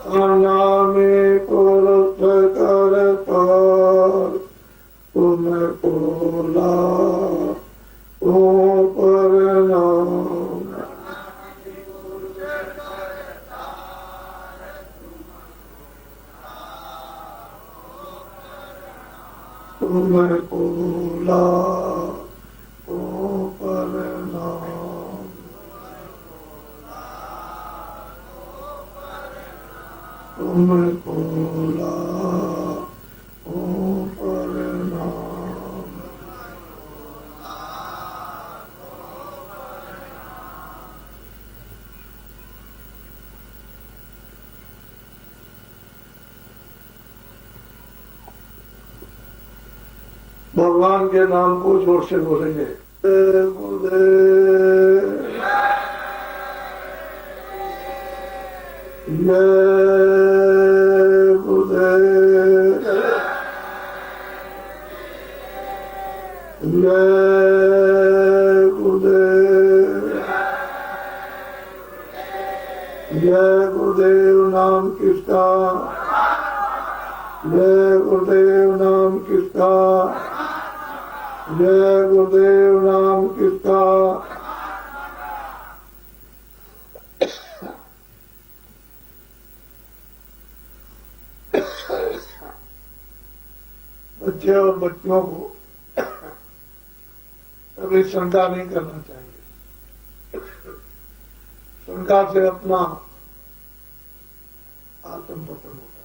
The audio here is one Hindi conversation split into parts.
अनामे पुरुष करता तुम बोला ओ परनाम। तुम बोला ओ परनाम। तुम बोला ओ परनाम। भगवान के नाम को जोर से बोलेंगे। जय गुरुदेव नाम किसका, जय गुरुदेव नाम किसका, जय गुरुदेव नाम किसका। बच्चे और बच्चियों को कभी शंका नहीं करना चाहिए। शंका से अपना आत्मपतन होता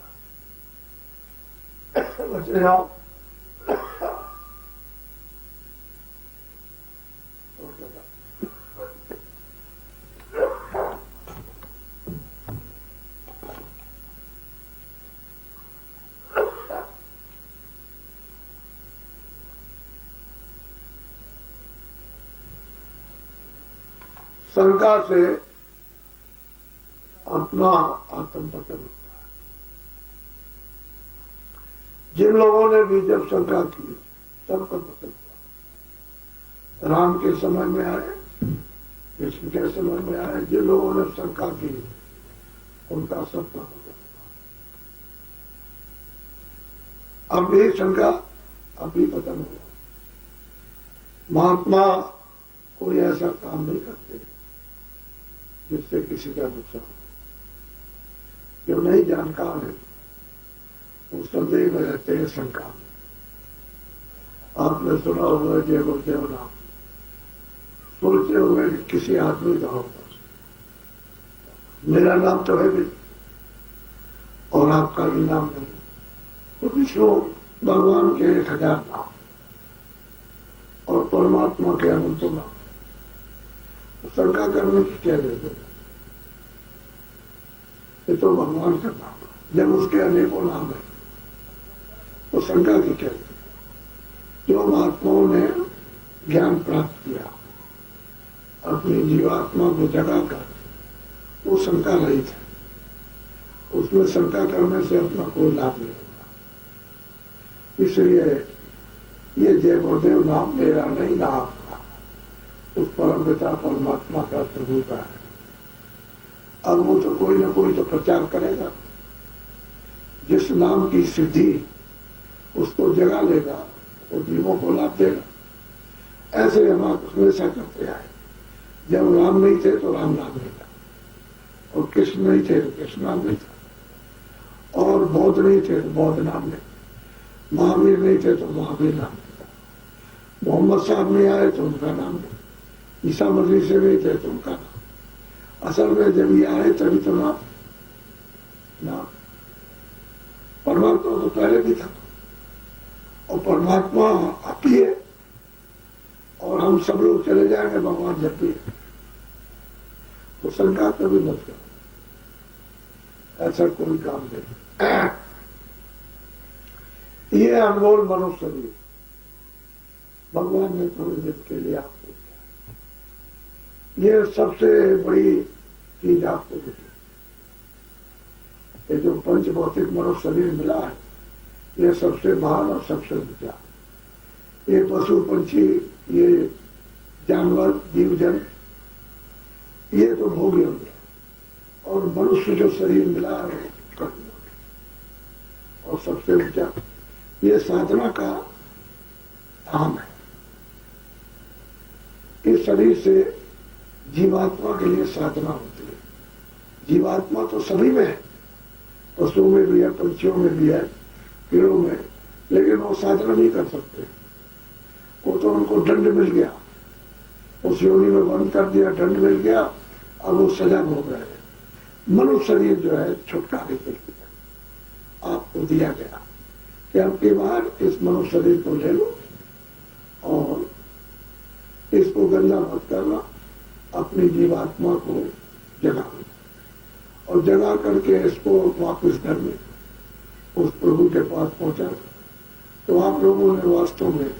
है। बच्चे जाओ। शंका से अपना आत्मपतन होता है। जिन लोगों ने भी जब शंका की सबका पतन हुआ। राम के समय में आए, कृष्ण के समय में आए, जिन लोगों ने शंका की उनका सबका पतन हुआ। अब भी शंका, अभी पतन हुआ। महात्मा कोई ऐसा काम नहीं करते जिससे किसी का नुकसान हो। जो नहीं जानकार है वो संदेह में रहते हैं, शंका में। आपने सुना होगा जय गुरुदेव नाम, सोचते हुए किसी आदमी का होगा। मेरा नाम तो है भी और आपका भी नाम नहीं, तो विष्णु भगवान के 1000 नाम और परमात्मा के अनंत नाम। शंका करने की क्या जरूरत है? ये तो भगवान का नाम है। जब उसके अनेकों नाम है तो शंका की क्या जरूरत? जो महात्माओं ने ज्ञान प्राप्त किया, अपनी जीवात्मा को जगाकर, वो शंका रहित है। उसमें शंका करने से अपना कोई लाभ नहीं होगा। इसलिए ये जय गुरुदेव नाम मेरा नहीं, नाम उस परम पिता परमात्मा का प्रभु का है। अब वो तो कोई ना कोई तो प्रचार करेगा। जिस नाम की सिद्धि उसको जगा लेगा, वो जीवों को लाभ देगा। ऐसे हम हमेशा करते आए। जब राम नहीं थे तो राम नाम नहीं था, और कृष्ण नहीं थे तो कृष्ण नाम नहीं था, और बौद्ध नहीं थे तो बौद्ध नाम नहीं, महावीर नहीं थे तो महावीर नाम नहीं था, मोहम्मद साहब नहीं आए तो उनका नाम नहीं, ईसा मसीह से नहीं थे तो उनका नाम। असल में जब ये आए तभी तो नाम। परमात्मा तो पहले भी था, और परमात्मा अब भी है, और हम सब लोग चले जाएंगे भगवान जब भी है। तो शंका कभी मत करो, ऐसा कोई काम नहीं। ये अनमोल मनुष्य शरीर भगवान ने थोड़ी देर के लिए आपको, ये सबसे बड़ी चीज आपको दी। ये जो पंच भौतिक मनुष्य शरीर मिला है, ये सबसे महान और सबसे ऊंचा। ये पशु पंछी, ये जानवर, जीव जन, ये तो भोग्य होंगे, और मनुष्य जो शरीर मिला है सबसे ऊंचा, ये साधना का धाम है। इस शरीर से जीवात्मा के लिए साधना होती है। जीवात्मा तो सभी में है, पशुओं में भी है, पंछियों में भी है, कीड़ों में, लेकिन वो साधना नहीं कर सकते। वो तो उनको दंड मिल गया, उस योनि में बंद कर दिया, दंड मिल गया, अब वो सजा भोग रहे हैं। मनुष्य शरीर जो है छुटकारे के लिए आपको दिया गया कि आपके बार इस मनुष्य शरीर को ले लो और इसको गंदा मत करना, अपनी जीवात्मा को जगा और जगा करके इसको वापस घर में उस प्रभु के पास पहुंचा। तो आप लोगों ने वास्तव में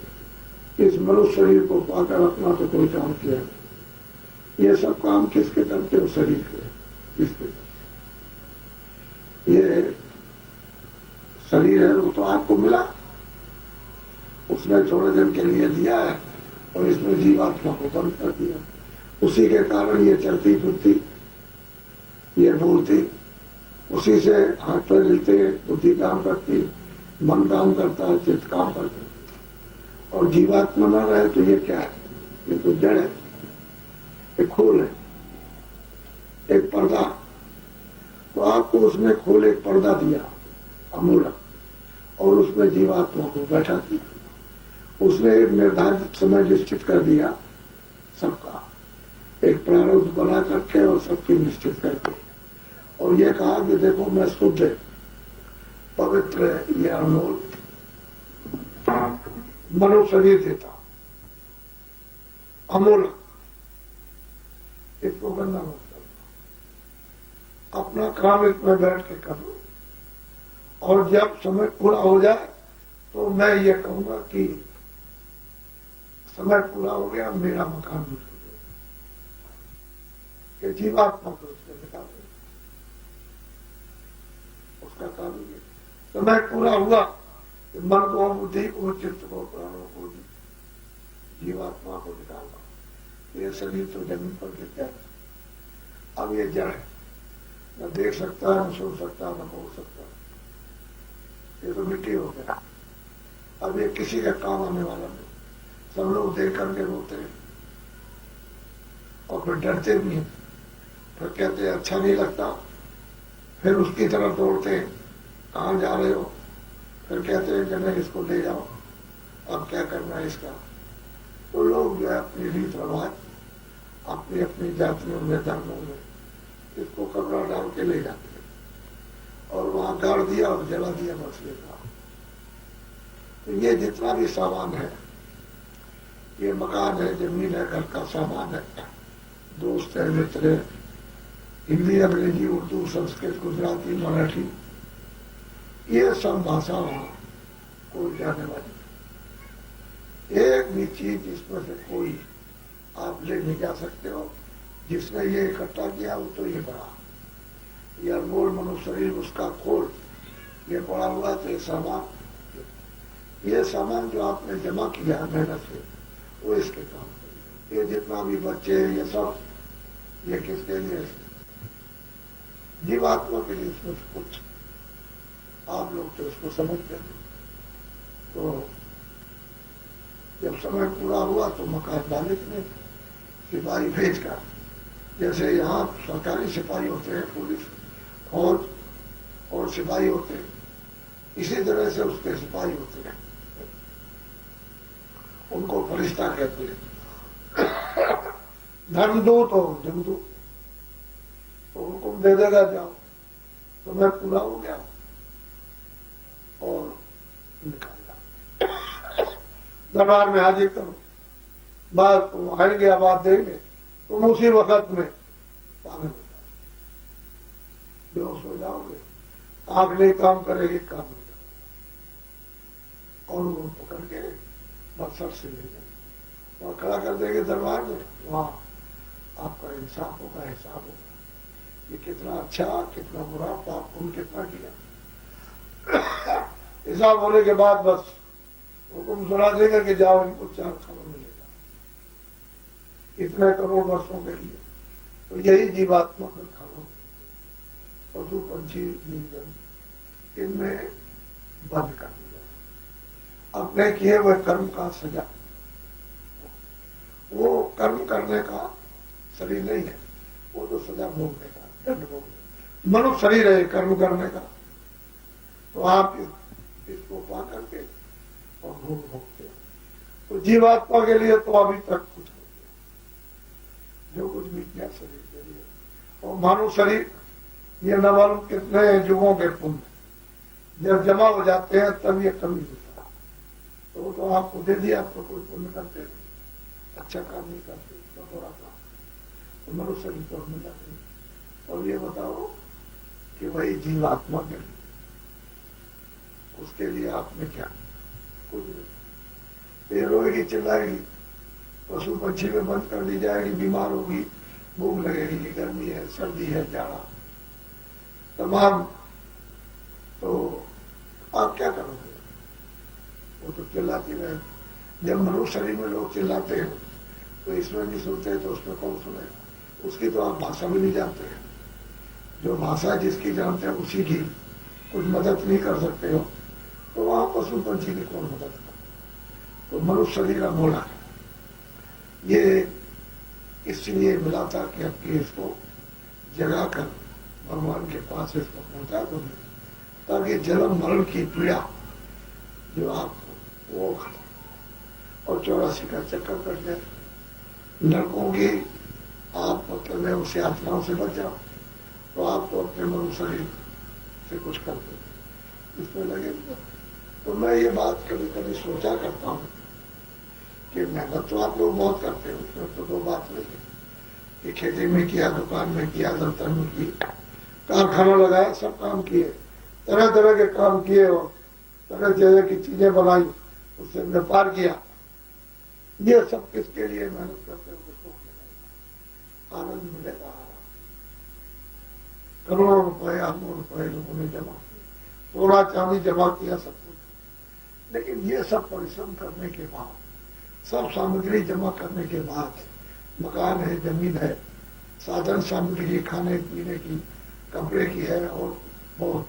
इस मनुष्य शरीर को पाकर अपना तो कोई काम किया नहीं। ये सब काम किसके करते हो? शरीर के, किसके? ये शरीर है वो तो आपको मिला, उसने थोड़े दिन के लिए दिया है और इसने जीवात्मा को बंद कर दिया। उसी के कारण ये चलती फिरती, ये बोलती, उसी से हाथ पैर हिलते, बुद्धि काम करती, मन काम करता है, चित्त काम करता है। और जीवात्मा न रहे तो ये क्या है? ये तो जड़ है, एक खोल है, एक पर्दा। तो आपको उसने खोल एक पर्दा दिया अमूलक, और उसमें जीवात्मा को बैठा दिया। उसने एक निर्धारित समय निश्चित कर दिया सबका, एक प्रारूप बना करके और सबकी निश्चित करके, और ये कहा कि देखो मैं शुद्ध पवित्र ये अनमोल मनुष्य शरीर देता, अमूलक, इसको गंदा मत करो, अपना काम इसमें बैठ के करो, और जब समय पूरा हो जाए तो मैं ये कहूंगा कि समय पूरा हो गया, मेरा मकान मिल गया, कि जीवात्मा को उससे निकाल दे, उसका काम ये। समय पूरा हुआ कि मन को, बुद्धि को, चित्त को, प्राणों को, जीवात्मा को निकालना। ये शरीर तो जमीन पर गिर गया, अब ये जड़ है, न देख सकता, न सुन सकता, न बोल सकता, ये तो मिट्टी हो गया। अब ये किसी का काम आने वाला नहीं। सब लोग देख करके रोते हैं और फिर डरते भी हैं, फिर कहते हैं अच्छा नहीं लगता, फिर उसकी तरफ दौड़ते हैं, कहाँ जा रहे हो? फिर कहते हैं कि नहीं इसको ले जाओ, अब क्या करना है इसका। तो लोग जो है अपनी रीत रिवाज, अपनी अपनी जातियों में, धर्मों में इसको कपड़ा डाल के ले जाते हैं और वहां गाड़ दिया और जला दिया मछली का। तो ये जितना भी सामान है, ये मकान है, जमीन है, घर का सामान है, दोस्त है, मित्र है, हिंदी, अंग्रेजी, उर्दू, संस्कृत, गुजराती, मराठी, ये सब भाषा वहां कोई जाने वाली। एक भी चीज इसमें से कोई आप ले नहीं जा सकते हो। जिसने ये इकट्ठा किया वो तो ये बड़ा, ये अनमोल मनुष्य शरीर, उसका खोल ये पड़ा हुआ। तो ये सामान जो आपने जमा किया मेहनत से, वो इसके काम। ये जितना भी बच्चे, ये सब, ये किसके लिए? जीवात्मा के लिए। इसमें कुछ आप लोग तो इसको समझते हैं। तो जब समय पूरा हुआ तो मकान मालिक ने सिपाही भेजकर, जैसे यहाँ सरकारी सिपाही होते हैं, पुलिस, फौज और सिपाही होते हैं, इसी तरह से उसके सिपाही होते हैं, उनको फरिश्ता कहते हैं। धर्मदूत और जमदूत, तो उनको दे देगा जाओ, तो मैं पूरा हो गया और निकाल दरबार में हाजिर करो, बात तुम आएंगे, आवाज देंगे, तुम उसी वक्त में पागल हो जाओगे, बेहोश हो जाओगे, आंख नहीं काम करेगी, काम हो जाओगे, और वो पकड़ के बक्सर से ले जाए वहां खड़ा कर देंगे दरबार में। वहां आपका इंसाफ होगा, हिसाब होगा, ये कितना अच्छा, कितना बुरा, पाप पुण्य कितना किया। हिसाब होने के बाद बस हुक्म सुना देगा कि जाओ इनको 4 खबर मिलेगा, इतने करोड़ वर्षों के लिए। तो यही जीवात्मा का खाना, पशु पंछी जीवन, इनमें बंद कर दिया। अपने किए हुए कर्म का सजा, वो कर्म करने का शरीर नहीं है, वो तो सजा भोगने का, दंड भोगने, मनुष्य शरीर है कर्म करने का। तो आप इसको पा करके और भोग भोगते हो। तो जीवात्मा के लिए तो अभी तक कुछ नहीं किया, जो कुछ भी किया शरीर के लिए। और मानव शरीर ये न मालूम कितने युगों के पुण्य जब जमा हो जाते हैं तब ये कमी होता है। तो वो तो आपको दे दिया, आपको कोई पुण्य करते नहीं, अच्छा काम नहीं करते, तो थोड़ा काम तो मनुष्य शरीर तो मिला नहीं। और ये बताओ कि वही जीवात्मा के लिए, उसके लिए आपने क्या कुछ नहीं। ये रोएगी, चिल्लाएगी, पशु पंछी में बंद कर दी जाएगी, बीमार होगी, भूख लगेगी, गर्मी है, सर्दी है, जाड़ा तमाम, तो आप क्या करोगे? वो तो चिल्लाती रहे। जब मनुष्य शरीर में लोग चिल्लाते हैं तो इसमें नहीं सुनते तो उसमें कौन सुनेगा? उसकी तो आप भाषा भी नहीं जानते हैं। जो भाषा जिसकी जानते हैं उसी की कुछ मदद नहीं कर सकते हो, तो वहां पशु पंछी की कौन मदद कर? तो मनुष्य शरीर अमोला है। ये इसलिए मिला था कि आपकी इसको जगाकर भगवान के पास इसको पहुंचा दो, ताकि जन्म मरण की पीड़ा जो आपको वो खत्म और 84 का चक्कर कट जाए। नरकों की आप मतलब है उस यात्राओं से बच जाओ, तो आप तो अपने मनुष्य शरीर से कुछ कर दो, इसमें लगे। तो मैं ये बात कभी कभी सोचा करता हूँ कि मेहनत तो आप लोग बहुत करते हो, उसमें तो दो बात नहीं है कि खेती में किया, दुकान में किया, दफ्तर में की, कारखाना लगाया, सब काम किए, तरह तरह के काम किए और तरह तरह की चीजें बनाई, उससे व्यापार किया। ये सब किसके लिए मेहनत करते हो? उसको आनंद मिलेगा। करोड़ों रुपए, अरबों रुपए लोगों ने जमा किए, सोना चांदी जमा किया, सब कुछ। लेकिन ये सब परिश्रम करने के बाद, सब सामग्री जमा करने के बाद, मकान है, जमीन है, साधन सामग्री खाने पीने की, कपड़े की है और बहुत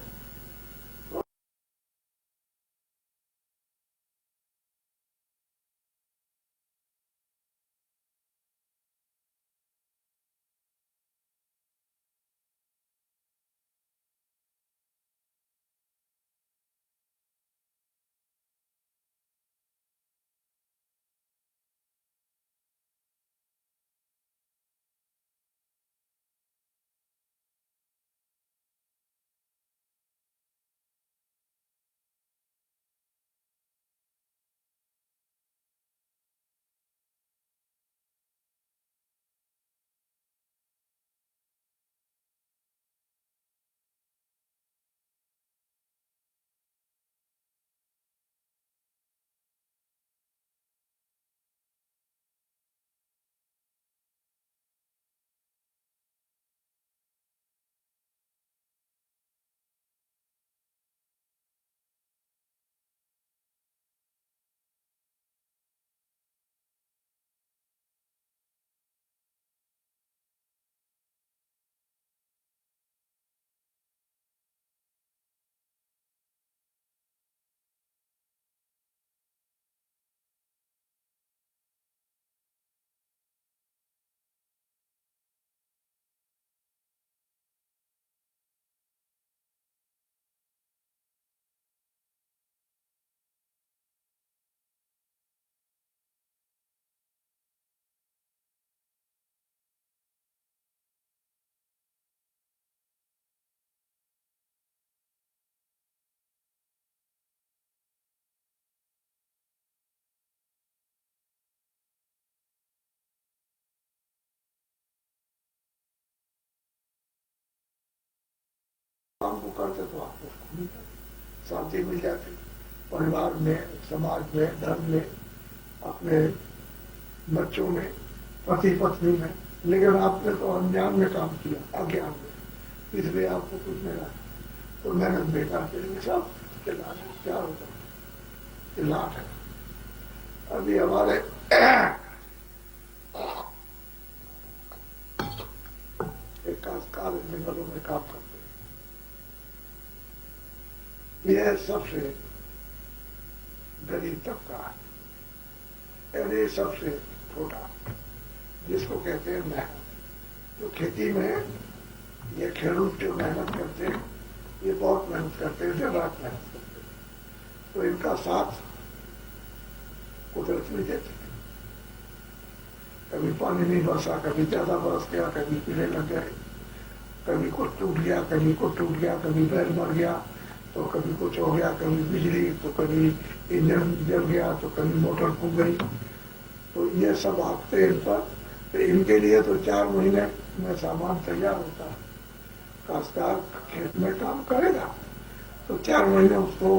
काम को करते तो आपको शांति मिल जाती, परिवार में, समाज में, धर्म में, अपने बच्चों में, पति पत्नी में। लेकिन आपने तो अनजान में काम किया, अज्ञान में, इसलिए आपको कुछ नहीं रहा। तो मेहनत बेकार करेंगे सब, क्या होता है? लाट है। अभी हमारे एक कार्य जंगलों में काम करते हैं, ये सबसे गरीब तबका है, यानी सबसे छोटा, जिसको कहते हैं मेहनत। जो खेती में ये खेडूत जो मेहनत करते हैं, ये बहुत मेहनत करते हैं, दिन रात मेहनत करते हैं, तो इनका साथ कुदरत नहीं देती। कभी पानी नहीं बरसा, कभी ज्यादा बरस गया, कभी कीड़े लग गए, कभी कुछ टूट गया, कभी कुछ टूट गया, कभी बैल मर गया, तो कभी कुछ हो गया, कभी बिजली, तो कभी इंजन जल गया, तो कभी मोटर फूक गई। तो ये सब आते इन पर, तो इनके लिए तो 4 महीने में सामान तैयार होता है। काश्तकार खेत में काम करेगा तो 4 महीने उसको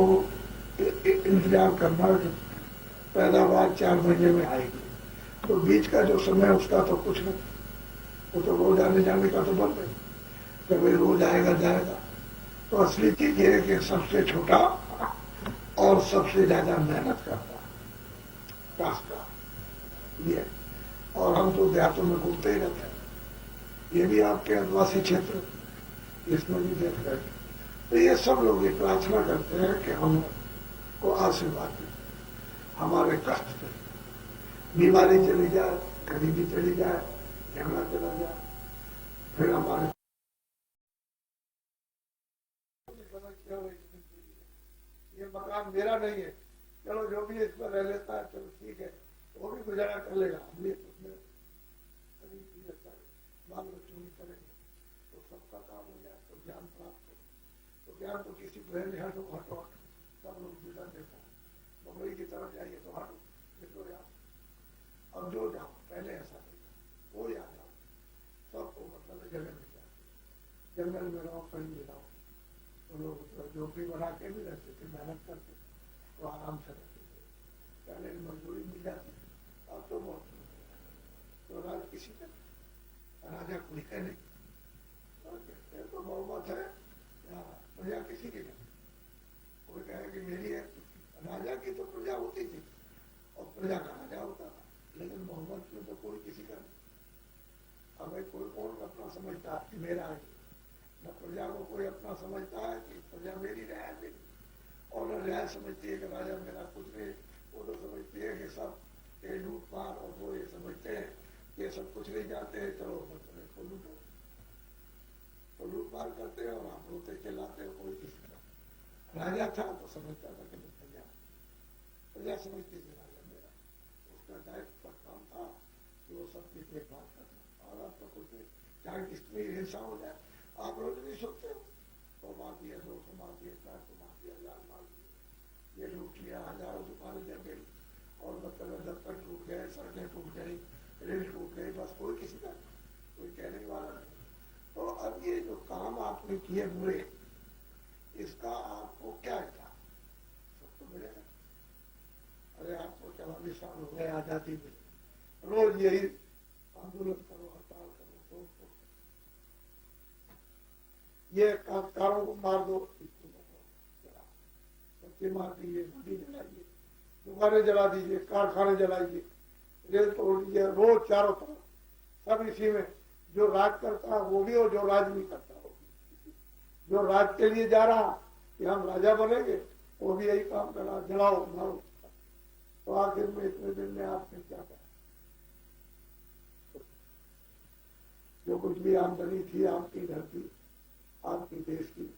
इंतजार करना, पैदावार 4 महीने में आएगी। तो बीच का जो समय उसका तो कुछ नहीं, वो तो रोज आने जाने का तो बंद है, कभी रोज आएगा जाएगा। तो असली चीज ये है कि सबसे छोटा और सबसे ज्यादा मेहनत करता काश्तकार ये। और हम तो देहातों में घूमते ही रहते हैं, ये भी आपके आदिवासी क्षेत्र, इसमें भी देख रहे हैं। तो ये सब लोग ये प्रार्थना करते हैं कि हमको आशीर्वाद दें, हमारे कष्ट पे बीमारी चली जाए, गरीबी चली जाए, झगड़ा चला जाए, फिर हमारे ये मकान मेरा नहीं है, चलो जो भी इस पर रह लेता है चलो ठीक है, वो भी गुजारा कर लेगा, हम भी उसमें बाल बच्चों की करेंगे, तो सबका काम हो जाए, तो ज्ञान प्राप्त हो। तो ज्ञान तो किसी को हटो हटो, सब लोग जुटा देता है, बम्बई की तरफ जाइए तो हटो निकलो यार, अब जो जाओ पहले ऐसा नहीं था, वो याद जाओ, सबको मतलब जगह मिल जाती, जंगल में रहो, कहीं भी रहो। तो लोग झोपड़ी बना के भी रहते थे, मेहनत करते तो आराम से रहते थे, पहले मजदूरी मिल जाती, अब तो बहुत तो राज किसी का राजा कोई है नहीं, तो बहुमत है प्रजा किसी की नहीं। कोई कहे कि मेरी है, राजा की तो प्रजा होती थी और प्रजा का राजा होता था, लेकिन बहुमत में तो कोई किसी का नहीं। अब कोई कौन अपना समझता है कि मेरा है, न प्रजा को कोई अपना समझता है कि प्रजा मेरी रहा मेरी, और न रहा समझती है कि राजा मेरा कुछ नहीं। वो तो समझती है कि सब ये लूट मार, और वो ये समझते हैं ये सब कुछ नहीं जानते हैं, चलो मतलब को लूटो, तो लूट मार करते हैं और आप रोते चिल्लाते हो। कोई किसी का राजा था तो समझता था कि प्रजा प्रजा समझती थी राजा मेरा, उसका दायित्व का काम था कि वो सबकी देखभाल करना। और अब तो कुछ नहीं, चाहे किसमें हिंसा हो जाए, आप रोज नहीं सोचते हो, तो मार दिया, 200 मार दिया, 400 मार दिया, 1000 मार दिया, ये लूट लिया, हजारों दुकानें जल गई, और मतलब दफ्तर टूट गए, सड़कें टूट गई, रेल टूट गई, बस कोई किसी का कोई कहने वाला नहीं। तो अब ये जो काम आपने किए बुरे, इसका आपको क्या था, सब तो मिलेगा। अरे आपको 44 साल हो गए आजादी में, रोज यही आंदोलन करो, हड़ताल करो, तो ये कारों को मार दो, बच्चे मार दीजिए, नदी जलाइए, दुकानें जला दीजिए, कारखाने जलाइए, रेल तोड़ दीजिए, रोज चारों तरफ सब इसी में। जो राज करता है वो भी, और जो राज नहीं करता वो भी। जो राज के लिए जा रहा कि हम राजा बनेंगे, वो भी यही काम कर रहा, जलाओ मारो। तो आखिर में इतने दिन में आपने क्या कहा, जो कुछ भी आमदनी थी आपकी घर की, आपकी देश की,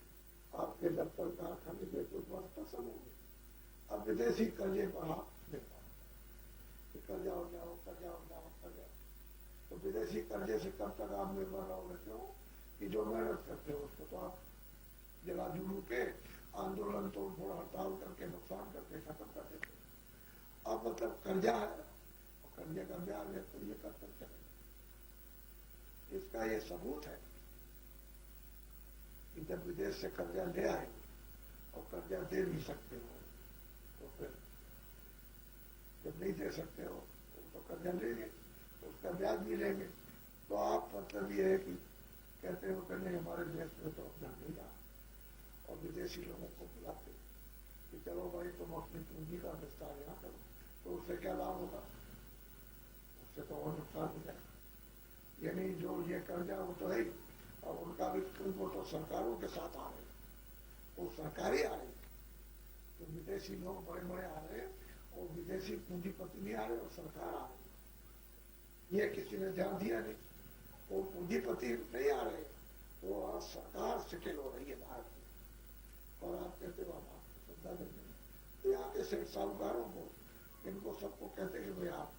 आपके दफ्तर कारखाने के कुछ वक्त पसंद हो गए। अब विदेशी कर्जे बढ़ा देता, कर्जा हो जाओ, कर्जा हो जाओ, कर्जा। तो विदेशी कर्जे से कब तक आप निर्भर रहोगे? क्यों कि जो मेहनत करते हो उसको तो आप जला जुलू के आंदोलन तोड़ फोड़ हड़ताल करके नुकसान करके खत्म कर देते। अब मतलब कर्जा है, और कर्जे का ब्याज है, तो ये कब तक चलेगा? इसका ये सबूत है कि जब विदेश से कर्जा ले आएंगे और कर्जा दे नहीं सकते हो, तो फिर जब नहीं दे सकते हो तो कर्जा लेंगे, तो उसका ब्याज भी लेंगे। तो आप मतलब ये है कि कहते हो कि नहीं हमारे देश में तो अपना नहीं रहा, और विदेशी लोगों को बुलाते कि चलो भाई तुम अपनी पूंजी का विस्तार यहाँ करो, तो उससे क्या लाभ होगा? उससे तो और नुकसान हो जाएगा। यानी जो ये कर्जा वो तो है, और उनका भी वो तो सरकारों के साथ आ रहे, वो सरकारी आ रही, तो विदेशी लोग बड़े बड़े आ रहे हैं, और विदेशी पूंजीपति नहीं आ रहे, और सरकार आ रही। ये किसी ने ध्यान दिया नहीं। वो पूंजीपति नहीं आ रहे, वो आज सरकार सेटल हो रही है बाहर की, और आप कहते हो आप सुविधा देंगे। तो यहाँ के सेठ साहूकारों को, इनको सबको कहते हैं कि भाई आप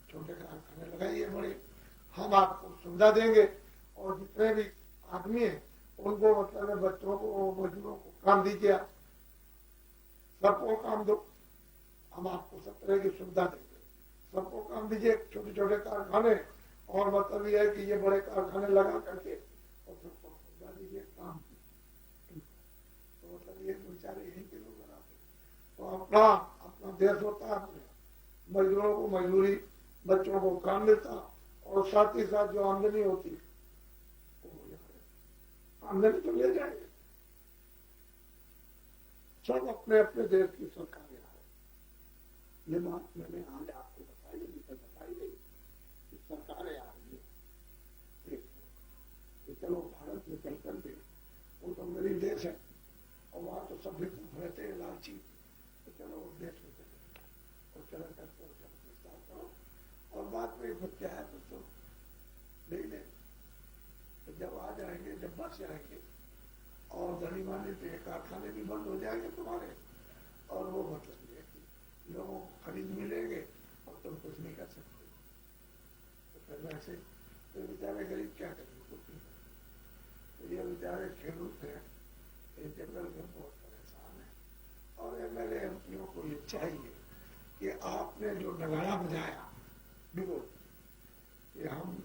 छोटे कारखाने लगाइए बड़े, हम आपको सुविधा देंगे, और जितने भी आदमी है उनको मतलब बच्चों को, मजदूरों को काम दीजिए, सबको काम दो, हम आपको सब तरह की सुविधा देंगे, सबको काम दीजिए, छोटे छोटे कारखाने, और मतलब ये है कि ये बड़े कारखाने लगा करके और सबको सुविधा दीजिए काम की। तो मतलब ये बेचारे यहीं के लोग लगाते, तो अपना अपना देश होता है, अपने मजदूरों को मजदूरी, बच्चों को काम मिलता, और साथ ही साथ जो आमदनी होती है आमदनी तो ले जाएंगे। सब अपने अपने देश की सरकारें आ रही, ये बात मैंने आज आपको बताई नहीं कि सरकारें आ रही है। कि चलो भारत में चल कर दे, वो तो गरीब देश है, और वहां तो सब रहते हैं लालची, तो चलो उस देश में चले और चला करते विस्तार करो, और बाद में फिर क्या है तो नहीं ले, तो जब आ जाएंगे, जब बच जाएंगे, और धनी मानी पे कारखाने भी बंद हो जाएंगे तुम्हारे, और वो मतलब ये कि लोगों को खरीद मिलेंगे और तुम कुछ नहीं कर सकते। तो फिर वैसे तो बेचारे गरीब क्या करेंगे, कुछ नहीं करेंगे। तो ये बेचारे खेडूत हैं, ये जंगल में बहुत परेशान है, और एमएलए एमपीओ को ये चाहिए कि आपने जो नगाड़ा बजाया बिल्कुल, कि हम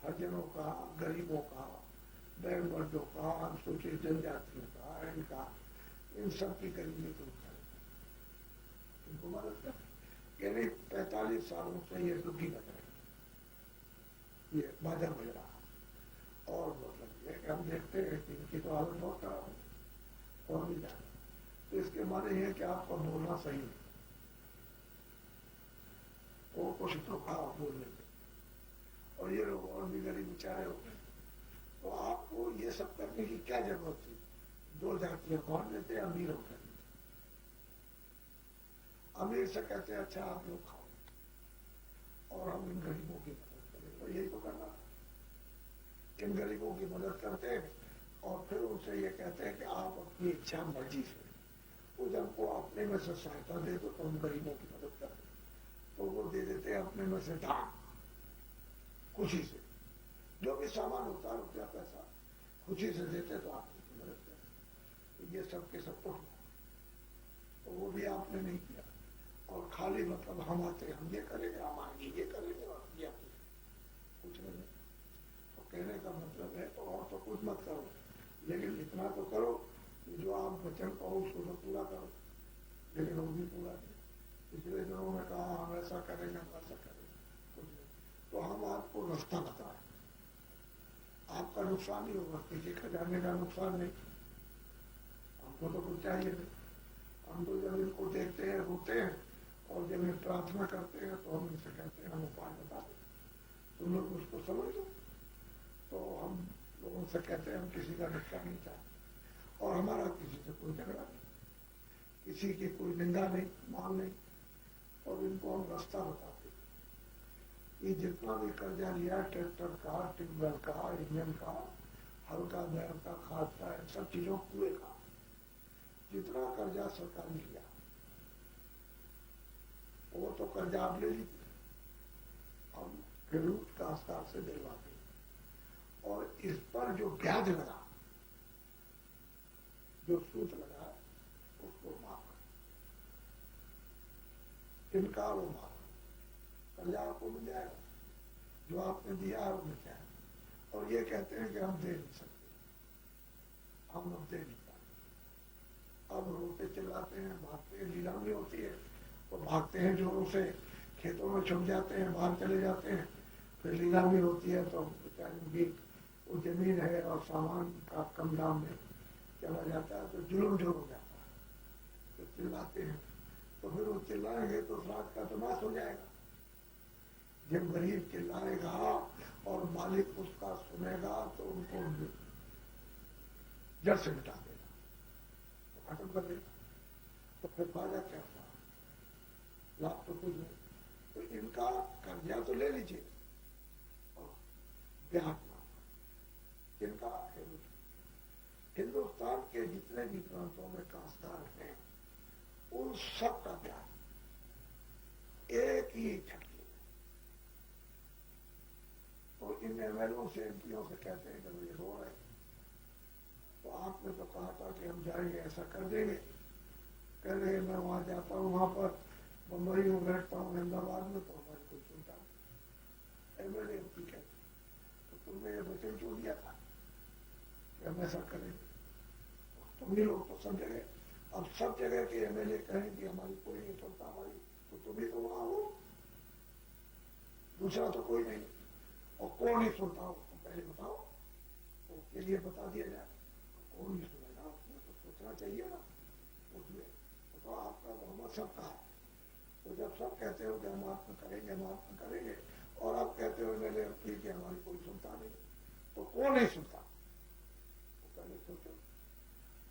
हरिजनों का, गरीबों का, बैकवर्डों का, अनुसूचित जनजातियों का, इनका, इन सब की गरीबी दूर करें, इनको मदद करें। यानी 45 सालों से ये दुखी लग रहे, ये बाजार बज रहा, और मतलब ये कि हम देखते हैं कि इनकी तो हालत बहुत खराब है, और भी ज्यादा। तो इसके माने ये कि आपका बोलना सही है, वो कुछ तो कहा बोलने में, और ये लोग और भी गरीब बेचारे हो गए। तो आपको ये सब करने की क्या जरूरत थी? दो जातियां बांट लेते, अमीर होकर, अमीर से कहते हैं अच्छा आप लोग खाओ और हम इन गरीबों की मदद करें, तो यही तो करना था। इन गरीबों की मदद करते हैं और फिर उनसे ये कहते हैं कि आप अपनी इच्छा मर्जी से, वो जब को अपने में से सहायता दे तो हम गरीबों की मदद करते, तो वो दे देते हैं अपने में से दान, खुशी से, जो भी सामान होता है रुपया पैसा खुशी से देते तो आप उनकी मदद करते। तो ये सब के सब तो वो भी आपने नहीं किया, और खाली मतलब हम आते, हम ये करेंगे, हम आगे ये करेंगे, और ये कुछ नहीं। तो कहने का मतलब है तो और तो कुछ मत करो, लेकिन इतना तो करो कि जो आप वचन कहो उसको तो पूरा करो, लेकिन वो भी पूरा नहीं। पिछले दिनों में कहा हम ऐसा करेंगे, हम ऐसा करेंगे, कुछ नहीं। तो हम आपको रास्ता बताएं, आपका नुकसान ही होगा, किसी खजाने का नुकसान नहीं। हमको तो कुछ चाहिए नहीं, हम तो जब इनको देखते हैं, रोते हैं, और जब ये प्रार्थना करते हैं तो हम इनसे कहते हैं हम उपाय बता दें, तुम लोग उसको समझ लो। तो हम लोगों से कहते हैं हम किसी का नुकसान नहीं चाहते, और हमारा किसी से कोई झगड़ा नहीं, किसी की कोई निंदा नहीं, मान नहीं, और इनको हम रास्ता बताते। ये जितना भी कर्जा लिया, ट्रैक्टर का, ट्यूबवेल का, इंजन का, हल का, बैल का, खाद का, सब चीजों कुएं का, जितना कर्जा सरकार ने लिया वो तो कर्जा आप ले लीजिए, हम खेडूत काश्तकार से दिलवाते, और इस पर जो ब्याज लगा, जो सूद लगा, उसको माफ कर, इनका वो माफ, कर्जा आपको मिल जाएगा, जो आपने दिया है वो मिल जाएगा। और ये कहते हैं कि हम दे नहीं सकते, हम लोग दे नहीं पाते, अब रोते चिल्लाते हैं, भागते हैं, नीलामी होती है तो भागते हैं जोरों से, खेतों में छुप जाते हैं, बाहर चले जाते हैं, फिर नीलामी होती है तो बेचारे वो जमीन है और सामान का कम दाम में चला जाता है, तो जुल्म जो हो जाता है, तो चिल्लाते हैं, तो फिर वो चिल्लाएंगे तो रात का तो नाश हो जाएगा। जब गरीब चिल्लाएगा और मालिक उसका सुनेगा तो उनको जड़ से मिटा देगा, तो खत्म कर देगा। तो फिर फायदा क्या हुआ? लाभ तो कुछ नहीं। तो इनका कर्जा तो ले लीजिए और ब्याज ना, इनका हिंदुस्तान के जितने भी प्रांतों में काश्तकार हैं उन सब का ब्याज एक ही झटके। तो इन एमएलओ से एमपीओ से कहते हैं कि ये रो रहे, तो आपने तो कहा था कि हम जाएंगे ऐसा कर देंगे। कह रहे मैं वहां जाता हूं, वहां पर बम्बई में बैठता हूं, अहमदाबाद में, तो हमारी कोई सुनता नहीं। एमएलए एमपी कहते तो तुमने ये वचन क्यों दिया था कि हम ऐसा करेंगे? तुम ही लोग तो सब जगह, अब सब जगह के एमएलए कहें कि हमारी कोई नहीं सुनता हमारी, तो तुम ही तो वहां हो, दूसरा तो कोई नहीं। और कौन नहीं सुनता हो तुम पहले बताओ, तो उसके लिए बता दिया जाए। कौन नहीं सुनेगा, उसमें तो सोचना चाहिए ना। उसमें तो आपका बहुमत सबका है। तो जब सब कहते हो कि हम आपका करेंगे, हम आपका करेंगे, और आप कहते हो मेरे ठीक है हमारी कोई सुनता नहीं, तो कौन नहीं सुनता? तो पहले सोचो।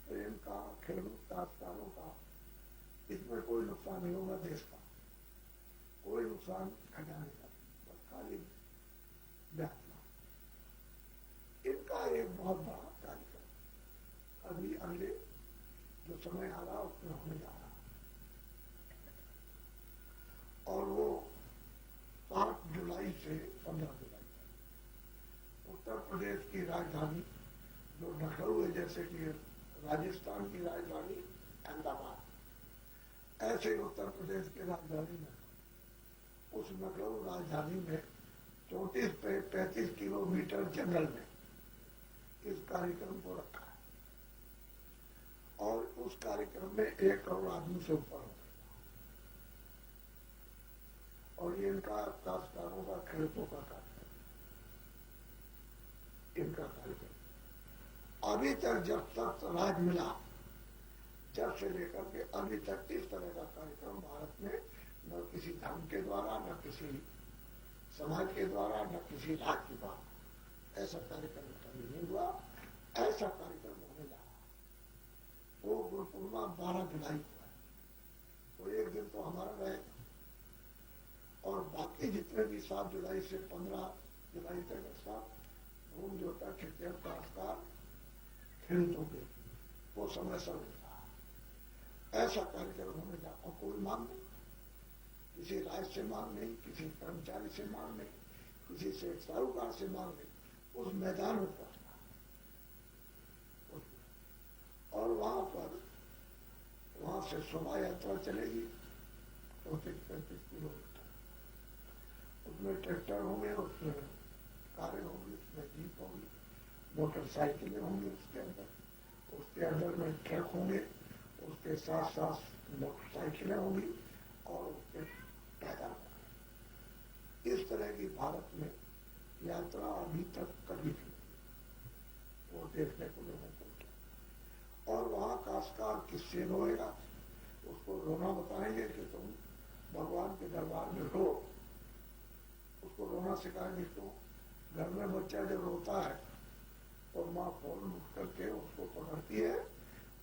प्रेम का, खेडूत काश्तकारों का, इसमें कोई नुकसान नहीं होगा देश का, कोई नुकसान खजाने का, बस खाली व्याख्या। इनका एक बहुत बड़ा कार्यक्रम अभी अगले जो समय आ रहा उसमें होने जा रहा, और वो 7 जुलाई से 15 जुलाई तक उत्तर प्रदेश की राजधानी जो लखनऊ है, जैसे कि राजस्थान की राजधानी अहमदाबाद, ऐसे उत्तर प्रदेश की राजधानी में, उस लखनऊ राजधानी में 34 से 35 किलोमीटर जंगल में इस कार्यक्रम को रखा है। और उस कार्यक्रम में 1 करोड़ आदमी से ऊपर हो गया। और ये इनका काश्तकारों का, खेतों का कार्यक्रम, इनका कार्यक्रम अभी तक जब तक राज मिला, जब से लेकर के अभी तक इस तरह का कार्यक्रम भारत में न किसी धर्म के द्वारा, न किसी समाज के द्वारा, न किसी राज्य के द्वारा ऐसा कार्यक्रम कभी नहीं हुआ। ऐसा कार्यक्रम होने जा रहा। वो गुरु पूर्णिमा 12 जुलाई को है, तो एक दिन तो हमारा रहेगा, और बाकी जितने भी 7 जुलाई से 15 जुलाई तक सब भूमि जोता खेतिहर काश्तकार खेतों के वो समय सब होता है। ऐसा कार्यक्रम होने जा, और कोई मांग नहीं, किसी राज्य से मांग नहीं, किसी कर्मचारी से मांग नहीं, किसी से साहूकार से मांग नहीं, उस मैदान में पहुंचना। और वहां पर, वहां से शोभा यात्रा चलेगी 35 किलोमीटर। उसमें ट्रैक्टर होंगे, उसमें कारें होंगी, उसमें जीप होगी, मोटरसाइकिलें होंगी उसके अंदर में ट्रक होंगे, उसके साथ साथ मोटरसाइकिलें होंगी, और उसके पैदल होंगे। इस तरह की भारत में यात्रा अभी तक कभी नहीं, वो देखने को लोगों को। और वहां काश्तकार किससे रोएगा, उसको रोना बताएंगे कि तुम भगवान के दरबार में रो, उसको रोना सिखाएंगे। क्यों? घर में बच्चा जब रोता है तो माँ फौरन उठ करके उसको पकड़ती है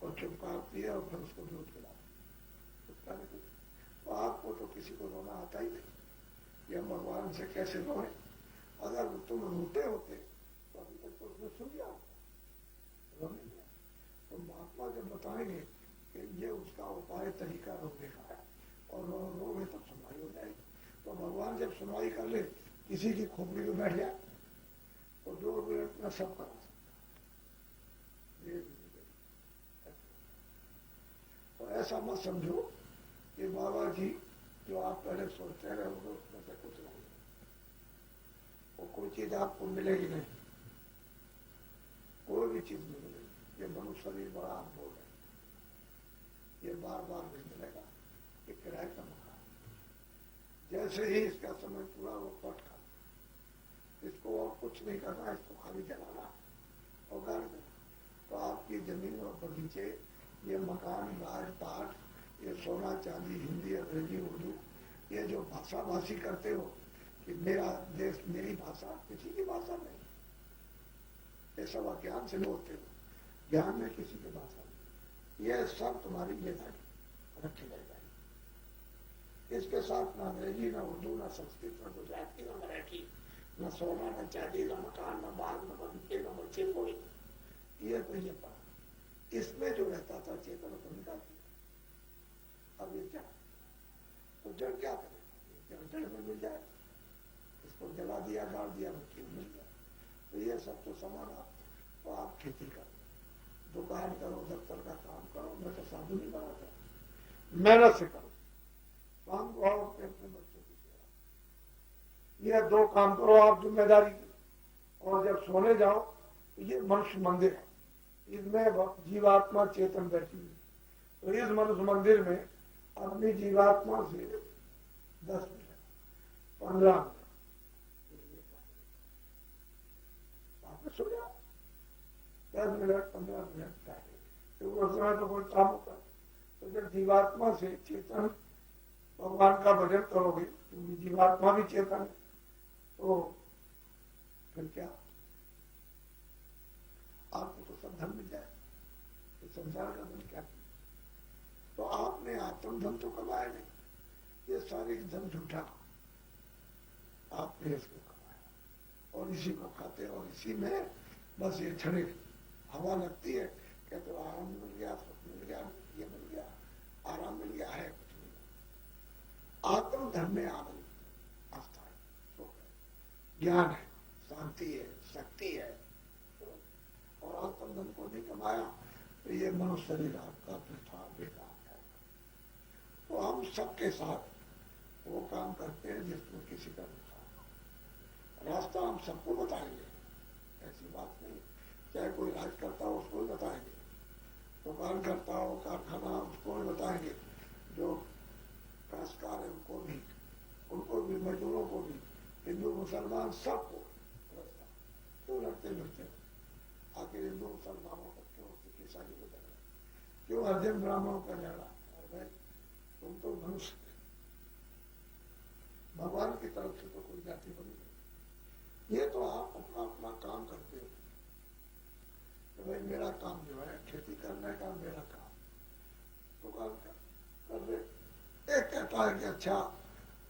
और चुपकारती है, और फिर उसको दूध पिलाती है। तो आपको तो किसी को रोना आता ही नहीं कि हम भगवान से कैसे रोए। अगर तुम रोते होते तो अभी तक तो उसने सुन लिया होता, रोने दिया। तो महात्मा जब बताएंगे कि ये उसका उपाय तरीका रोने का है, और रोगे तब सुनवाई हो जाएगी। तो भगवान जब सुनवाई कर ले, किसी की खोपड़ी में बैठ जाए तो 2 मिनट में सब करा सकता। तो ऐसा मत समझो कि बाबा जी जो आप पहले सोचते रहोगे उसमें से कुछ नहीं, वो कोई चीज आपको मिलेगी नहीं, कोई भी चीज नहीं मिलेगी। ये मनुष्य शरीर बड़ा अनुभव है, ये बार बार नहीं मिलेगा। ये किराए का मकान, जैसे ही इसका समय पूरा वो पट खा, इसको और कुछ नहीं करना, इसको खाली जलाना और गाड़ देना। तो आपकी जमीन और बगीचे, ये मकान, राजपाट, ये सोना चांदी, हिंदी अंग्रेजी उर्दू, ये जो भाषा भाषी करते हो कि मेरा देश मेरी भाषा, किसी की भाषा नहीं, ये सब अज्ञान से बोलते हो, ज्ञान में किसी की भाषा नहीं, ये सब तुम्हारी बेदारी। रखी रह जाएगी। इसके साथ ना अंग्रेजी, ना उर्दू, ना संस्कृत, ना गुजराती, ना मराठी, न सोना, न चांदी, न मकान, न बाग, न बगीचे, न बच्चे कोई, ये तो ये पढ़ा। इसमें जो रहता था चेतन को निकाल दिया। अब ये क्या, तो जड़ क्या करेगा, जड़ में मिल जाए, इसको जला दिया, गाड़ दिया, मिट्टी में मिल जाए। तो ये सब तो समान आप, तो आप खेती करो, दुकान करो, दफ्तर का काम करो। मैं तो साधु नहीं बनाता, मेहनत से करो, काम को आओ, अपने अपने बच्चों की सेवा। ये दो काम करो आप जिम्मेदारी की। और जब सोने जाओ तो ये मनुष्य मंदिर है, इसमें जीवात्मा चेतन बैठी है। तो इस मनुष्य मंदिर में अपनी जीवात्मा से 10 मिनट, 15 मिनट वापस हो जाओ। 10 मिनट, 15 मिनट पहले, क्योंकि उस समय तो कोई काम होता है। तो जब जीवात्मा से चेतन भगवान का भजन करोगे, क्योंकि जीवात्मा भी चेतन है, तो फिर क्या, आपको तो सब धन मिल जाए। तो संसार का धन क्या, तो आपने आत्म धन तो कमाया नहीं, ये सारे धन झूठा, आपने इसको कमाया और इसी को खाते, और इसी में बस ये छड़े हवा लगती है, कहते तो आराम मिल गया, सुख मिल गया, ये मिल गया, आराम मिल गया, है कुछ नहीं। आत्म धन में आनंद, आस्था है, सुख है, ज्ञान है, शांति है, शक्ति है। और आत्म धन को नहीं कमाया तो ये मनुष्य शरीर आपका पृथा बेकार है। तो हम सबके साथ वो काम करते हैं जिसमें किसी का नुकसान। रास्ता हम सबको बताएंगे, ऐसी बात नहीं। चाहे कोई राज करता हो उसको भी बताएंगे, दुकान करता हो, कारखाना, उसको भी बताएंगे, जो काश्तकार है उनको भी, मजदूरों को भी, हिंदू मुसलमान सबको रास्ता। क्यों लड़ते लड़ते, आखिर हिंदू मुसलमानों का क्यों, सिख ईसाई को झगड़ा, क्यों अर्जन ब्राह्मणों का झगड़ा? भाई तुम तो मनुष्य, भगवान की तरफ से तो कोई जाति बनी नहीं। ये तो आप अपना अपना काम करते हो। तो भाई मेरा काम जो है खेती करने का, मेरा काम दुकान का कर दे। एक कहता है कि अच्छा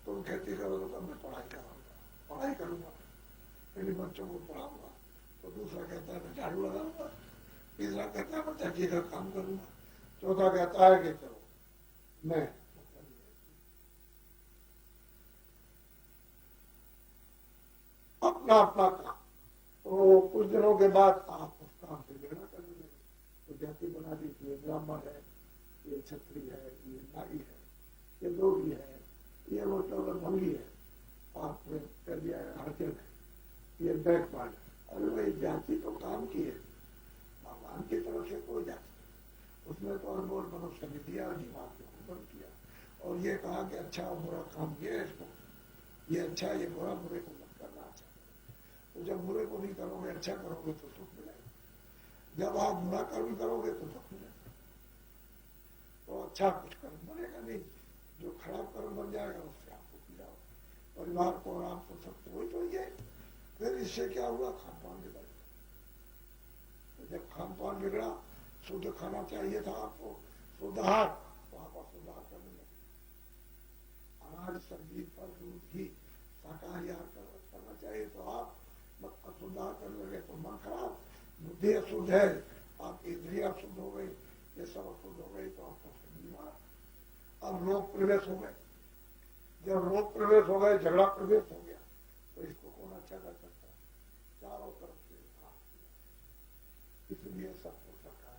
तुम खेती करोगे तो मैं पढ़ाई करूंगा, पढ़ाई करूंगा, मेरे बच्चों को पढ़ाऊंगा। तो दूसरा कहता है मैं झाड़ू लगाऊंगा, तीसरा कहता है मैं चक्की का काम करूंगा, चौथा कहता है कि चलो मैं अपना अपना काम। तो कुछ दिनों के बाद आप उस काम से लेना करेंगे, तो जाति बना दी, ये ब्राह्मण है, ये क्षत्रिय है, ये नारी है, ये लोभी है, ये मतलब भंगी है, आपने कर दिया हड़चन है, ये बैकवर्ड। अरे भाई जाति तो काम की है, भगवान की तरफ से कोई जाति, उसमें तो अनमोल मनुष्य ने दिया, जीवात्मा को बंद किया और ये कहा कि अच्छा बुरा काम किया इसको, ये अच्छा ये बुरा, बुरे को मत करना। अच्छा तो जब बुरे को नहीं करोगे, अच्छा करोगे तो सुख मिलेगा, जब आप बुरा कर्म करोगे तो दुख मिलेगा। तो अच्छा कुछ कर्म बनेगा नहीं, जो खराब कर्म बन जाएगा उससे आपको पीड़ा, परिवार को और आपको सबको वही तो ये। फिर इससे क्या हुआ, खान पान बिगड़ गया। तो जब खान पान बिगड़ा, शुद्ध खाना चाहिए था आपको, शुद्ध आहार, तो आप अशुद्ध आहार करने लगे। अनाज, सब्जी, फल, दूध, घी, शाकाहारी आहार करना चाहिए, तो आप अशुद्ध आहार करने लगे। तो मन खराब, बुद्धि अशुद्ध है, आपकी इंद्रिया अशुद्ध हो गई, ये सब अशुद्ध हो गई, तो आपको बीमार। अब रोग प्रवेश हो गए, जब रोग प्रवेश हो गए, झगड़ा प्रवेश हो गया, तो इसको कौन अच्छा कर सकता है? चारों तरफ से इसलिए सबको सरकार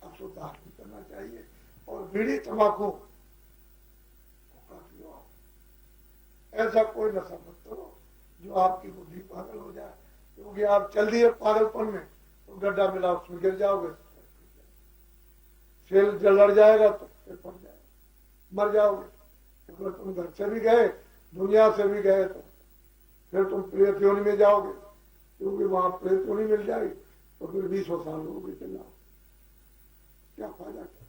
अशुद्ध आहार भी करना चाहिए। और बीड़ी तंबाकू ऐसा कोई नशा मत करो जो आपकी बुद्धि पागल हो जाए, क्योंकि आप चल दिए पागलपन में तो गड्ढा मिला, उसमें गिर जाओगे, सेल जल लड़ जाएगा तो फिर पड़ जाएगा, मर जाओगे। अगर तुम घर से भी गए, दुनिया से भी गए, तो फिर तुम प्रेत योनि में जाओगे, क्योंकि वहां प्रेत योनि मिल जाएगी, तो फिर 20 साल लोगे चला, क्या फायदा क्या?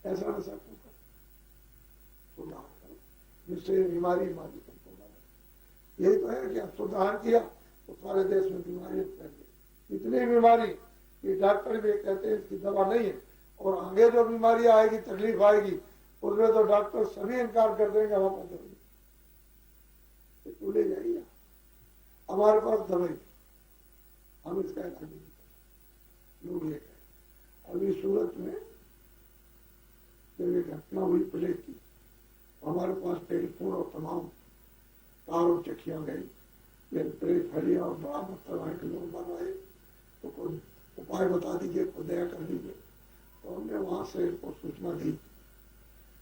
ऐसा नशा क्यों कर, सुधार करो जिससे बीमारी तुमको मारे। यही तो है कि अब सुधार किया तो सारे देश में बीमारियां फैल गई, इतनी बीमारी कि डॉक्टर भी कहते हैं इसकी दवा नहीं है, और आगे जो बीमारी आएगी, तकलीफ आएगी, उसमें तो डॉक्टर सभी इनकार कर देंगे, हम आपको तू ले जाइए, हमारे पास दवाई, हम इसका इलाज नहीं करते, लोग ले गए। अभी सूरत में जब एक घटना हुई प्लेग की, हमारे पास टेलीफोन और तमाम तार और चिट्ठियां गई, ये प्लेग फैली और बड़ा मतलब है कि लोग मर रहे, तो कोई उपाय बता दीजिए, कोई दया कर दीजिए। तो हमने वहां से इनको सूचना दी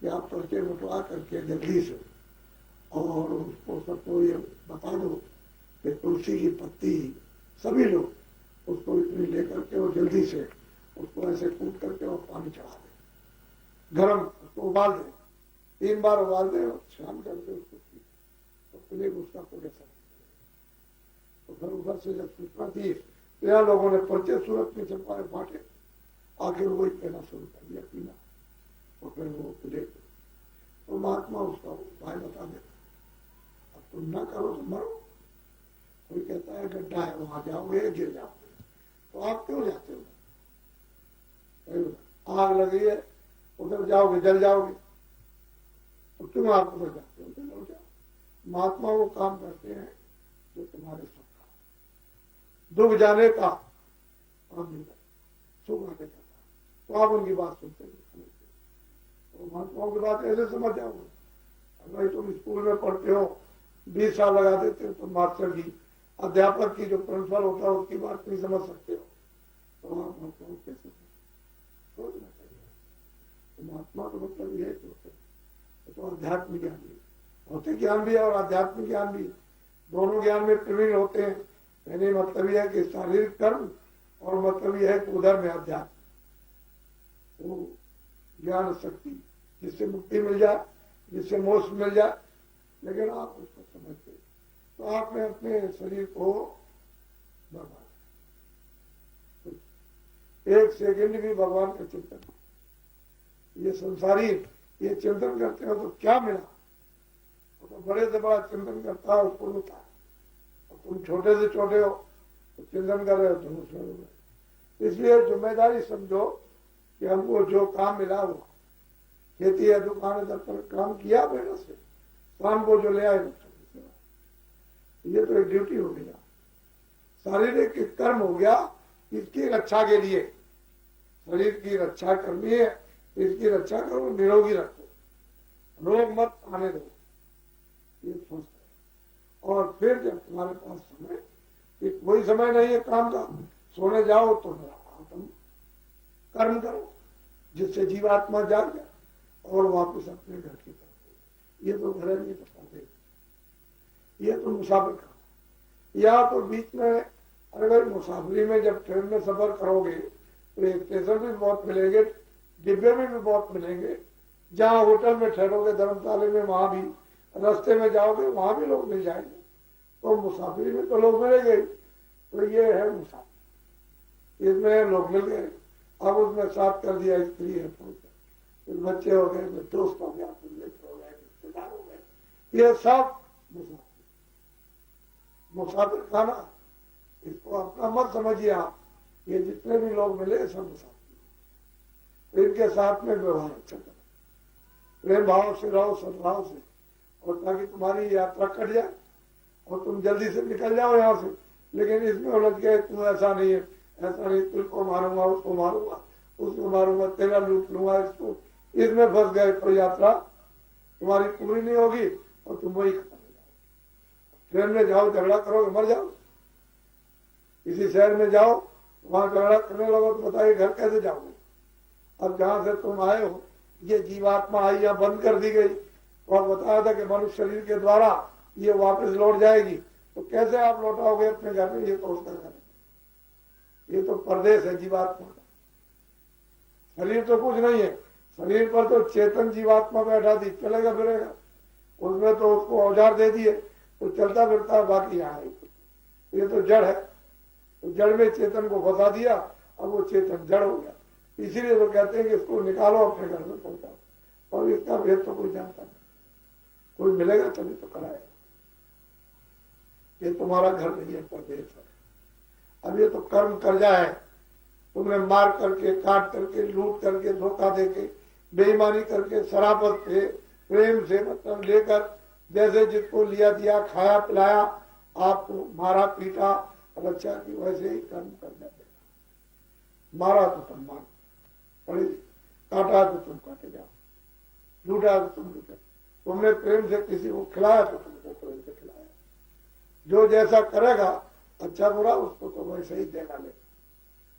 कि आप पर्चे बंटवा करके जल्दी से और उसको सबको ये बता दो कि तुलसी की पत्ती सभी लोग उसको इतनी लेकर के और जल्दी से उसको ऐसे कूट करके और पानी चढ़ा दे, गरम उसको उबाल दे, 3 बार उबाल दे और शाम करके उसको पी, तो प्लेग उसका पूरे असर। तो फिर उधर से जब सूचना दी तो यहाँ लोगों ने पर्चे सूरत में छपवाए, बांटे, आखिर वही पीना शुरू कर दिया, पीना, और फिर वो प्लेग। तो महात्मा उसका उपाय बता देता, अब तुम ना करो तो मरो। कोई कहता है गड्ढा है वहां जाओगे गिर जाओगे, तो आप क्यों जाते हो? आग लगी है उधर जाओगे जल जाओगे, तो क्यों आप उधर जाते हो? चलो जाओ। महात्मा वो काम करते हैं जो तुम्हारे सुख का, दुख जाने का काम नहीं करता, सुख आने का, तो आप उनकी बात सुनते हैं। तो महात्माओं की बात ऐसे समझ जाओगे। अगर तुम स्कूल में पढ़ते हो, 20 साल लगा देते हो, तो मास्टर की, अध्यापक की, जो प्रिंसिपल होता है उसकी बात नहीं समझ सकते हो, तो आप महात्माओं कैसे सोचना चाहिए। तो महात्मा का मतलब यह तो अध्यात्म ज्ञान भी, भौतिक ज्ञान भी और आध्यात्मिक ज्ञान भी, दोनों ज्ञान में प्रवीण होते हैं। यानी मतलब यह है कि शारीरिक कर्म और मतलब यह है कि उधर में अध्यात्म, वो ज्ञान शक्ति जिससे मुक्ति मिल जाए, जिससे मोक्ष मिल जाए। लेकिन आप उसको समझते तो आपने अपने शरीर को भगवान, एक सेकंड भी भगवान का चिंतन, ये संसारी ये चिंतन करते हो तो क्या मिला? तो बड़े से बड़ा चिंतन करता है उसको मिलता है, और तुम छोटे से छोटे हो तो चिंतन कर रहे हो तुम उसमें। इसलिए जिम्मेदारी समझो कि हमको जो काम मिला वो खेती है, दुकान है, पर काम किया मेहनत से, शाम को जो ले आए ये तो एक ड्यूटी हो गया, शारीरिक कर्म हो गया, इसकी रक्षा के लिए। शरीर की रक्षा करनी है, इसकी रक्षा करो, निरोगी रखो, रोग मत आने दो, ये सोचते हैं। और फिर जब तुम्हारे पास समय, कोई समय नहीं है काम का, सोने जाओ तो तुम कर्म करो जिससे जीवात्मा जाग जाए और वापस अपने घर की तरफ। ये तो घर नहीं पता, ये तो मुसाफिर का। या तो बीच में अगर मुसाफरी में जब ट्रेन में सफर करोगे तो एक स्टेशन भी बहुत मिलेंगे, डिब्बे में भी बहुत मिलेंगे, जहाँ होटल में ठहरोगे धर्मशाला में वहां भी, रास्ते में जाओगे वहां भी लोग मिल जाएंगे। तो मुसाफिरी में तो लोग मिलेंगे, तो ये है मुसाफिर, इसमें लोग मिल गए। अब उसमें साथ कर दिया स्त्री है, बच्चे हो गए, दोस्त हो गया, मित्र हो गए, रिश्तेदार हो गए, ये सब मुसाफिर। मुसाफिर खाना इसको अपना मत समझिए आप, ये जितने भी लोग मिले सब मुसाफिर। इनके साथ में व्यवहार अच्छा करो, प्रेम भाव से रहो, सद्भाव से, और ताकि तुम्हारी यात्रा कट जाए और तुम जल्दी से निकल जाओ यहाँ से। लेकिन इसमें उलझ गए, तुम ऐसा नहीं है, ऐसा नहीं, तुमको मारूंगा, उसको मारूंगा, उसको मारूंगा, तेरा लूट लूंगा, इसको, इसमें फंस गए तो यात्रा तुम्हारी पूरी नहीं होगी और तुम वही खत्म हो जाओ। ट्रेन में जाओ झगड़ा करोगे मर जाओ, किसी शहर में जाओ वहां झगड़ा करने लगो तो बताइए घर कैसे जाओगे? अब जहां से तुम आए हो ये जीवात्मा आई या बंद कर दी गई, और बताया था कि मनुष्य शरीर के द्वारा ये वापस लौट जाएगी, तो कैसे आप लौटाओगे अपने घर में? ये तो उसका घर है, ये तो परदेश है जीवात्मा का। शरीर तो कुछ नहीं है, शरीर पर तो चेतन जीवात्मा बैठा दी, चलेगा फिरेगा, उसमें तो उसको औजार दे दिए तो चलता फिरता, बाकी यहाँ ये तो जड़ है, तो जड़ में चेतन को फंसा दिया, अब वो चेतन जड़ हो गया। इसीलिए वो कहते हैं कि इसको निकालो अपने घर में पहुंचाओ, और इसका भेद तो कोई जानता नहीं, कोई मिलेगा तभी तो कराएगा। ये तुम्हारा घर नहीं है, परदेश है। अब ये तो कर्म कर जाए तुमने मार करके, काट करके, लूट करके, धोखा देके, बेईमानी करके, शराबत पे, प्रेम से मतलब लेकर, जैसे जिसको लिया दिया, खाया पिलाया, आपको मारा पीटा, रक्षा की, वैसे ही कर्म करना देगा। मारा तो तुम मार पड़े, काटा तो तुम काटे जाओ, लूटा तो तुम लूटे। तुमने प्रेम से किसी को खिलाया तो तुमको प्रेम से खिलाया। जो जैसा करेगा अच्छा बुरा उसको तो वैसे ही देना ले।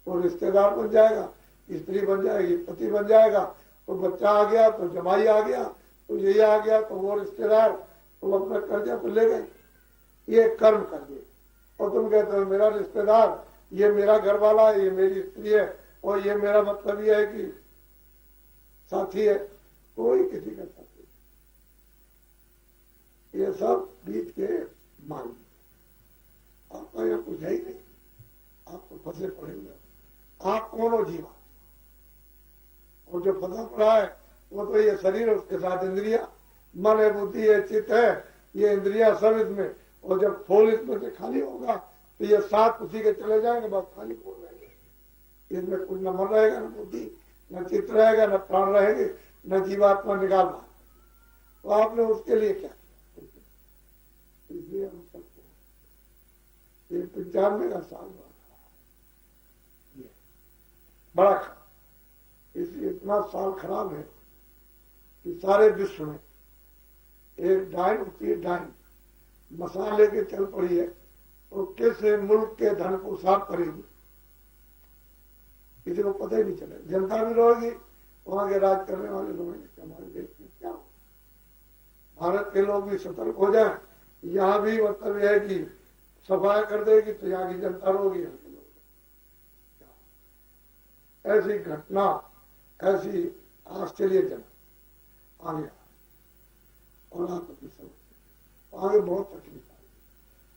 तो रिश्तेदार बन जाएगा, स्त्री बन जाएगी, पति बन जाएगा, तो बच्चा आ गया तो जमाई आ गया, तो यही आ गया तो वो रिश्तेदार, तो अपना कर्जा तो ले गए। ये कर्म कर दिए। और तुम कहते हो मेरा रिश्तेदार, ये मेरा घर वाला है, ये मेरी स्त्री है, और ये मेरा मतलब ये है कि साथी है। कोई किसी का साथी, ये सब बीत के मान। आपका यहाँ कुछ है ही नहीं, आपको फंसे पड़ेंगे। आप कौन हो जीवा? और जो फंसा पड़ा है वो तो ये शरीर है, उसके साथ इंद्रिया, मन है, बुद्धि है, चित्त है, ये इंद्रिया सब इसमें। और जब खोल इसमें से खाली होगा तो ये साथ उसी के चले जाएंगे, बस खाली खोल रहेंगे। इसमें कुछ न मन रहेगा, न बुद्धि, न चित्त रहेगा, न प्राण रहेंगे, न जीवात्मा निकाल पाए। तो आपने उसके लिए क्या? इसलिए हम सबको ये 95 का साल बड़ा खराब, इसलिए इतना साल खराब है कि सारे विश्व में एक डायन होती है, डायन मसाले के चल पड़ी है, और कैसे मुल्क के धन को साफ करेगी किसी को पता ही नहीं चलेगा। जनता भी रहेगी, वहां के राज करने वाले लोग हमारे देश में क्या हो। भारत के लोग भी सतर्क हो जाए। यहाँ भी मतलब यह है कि सफाई कर देगी तो यहाँ की जनता रोगी। ऐसी घटना, ऐसी आश्चर्यजनक आगे और आगे बहुत तकलीफ आई।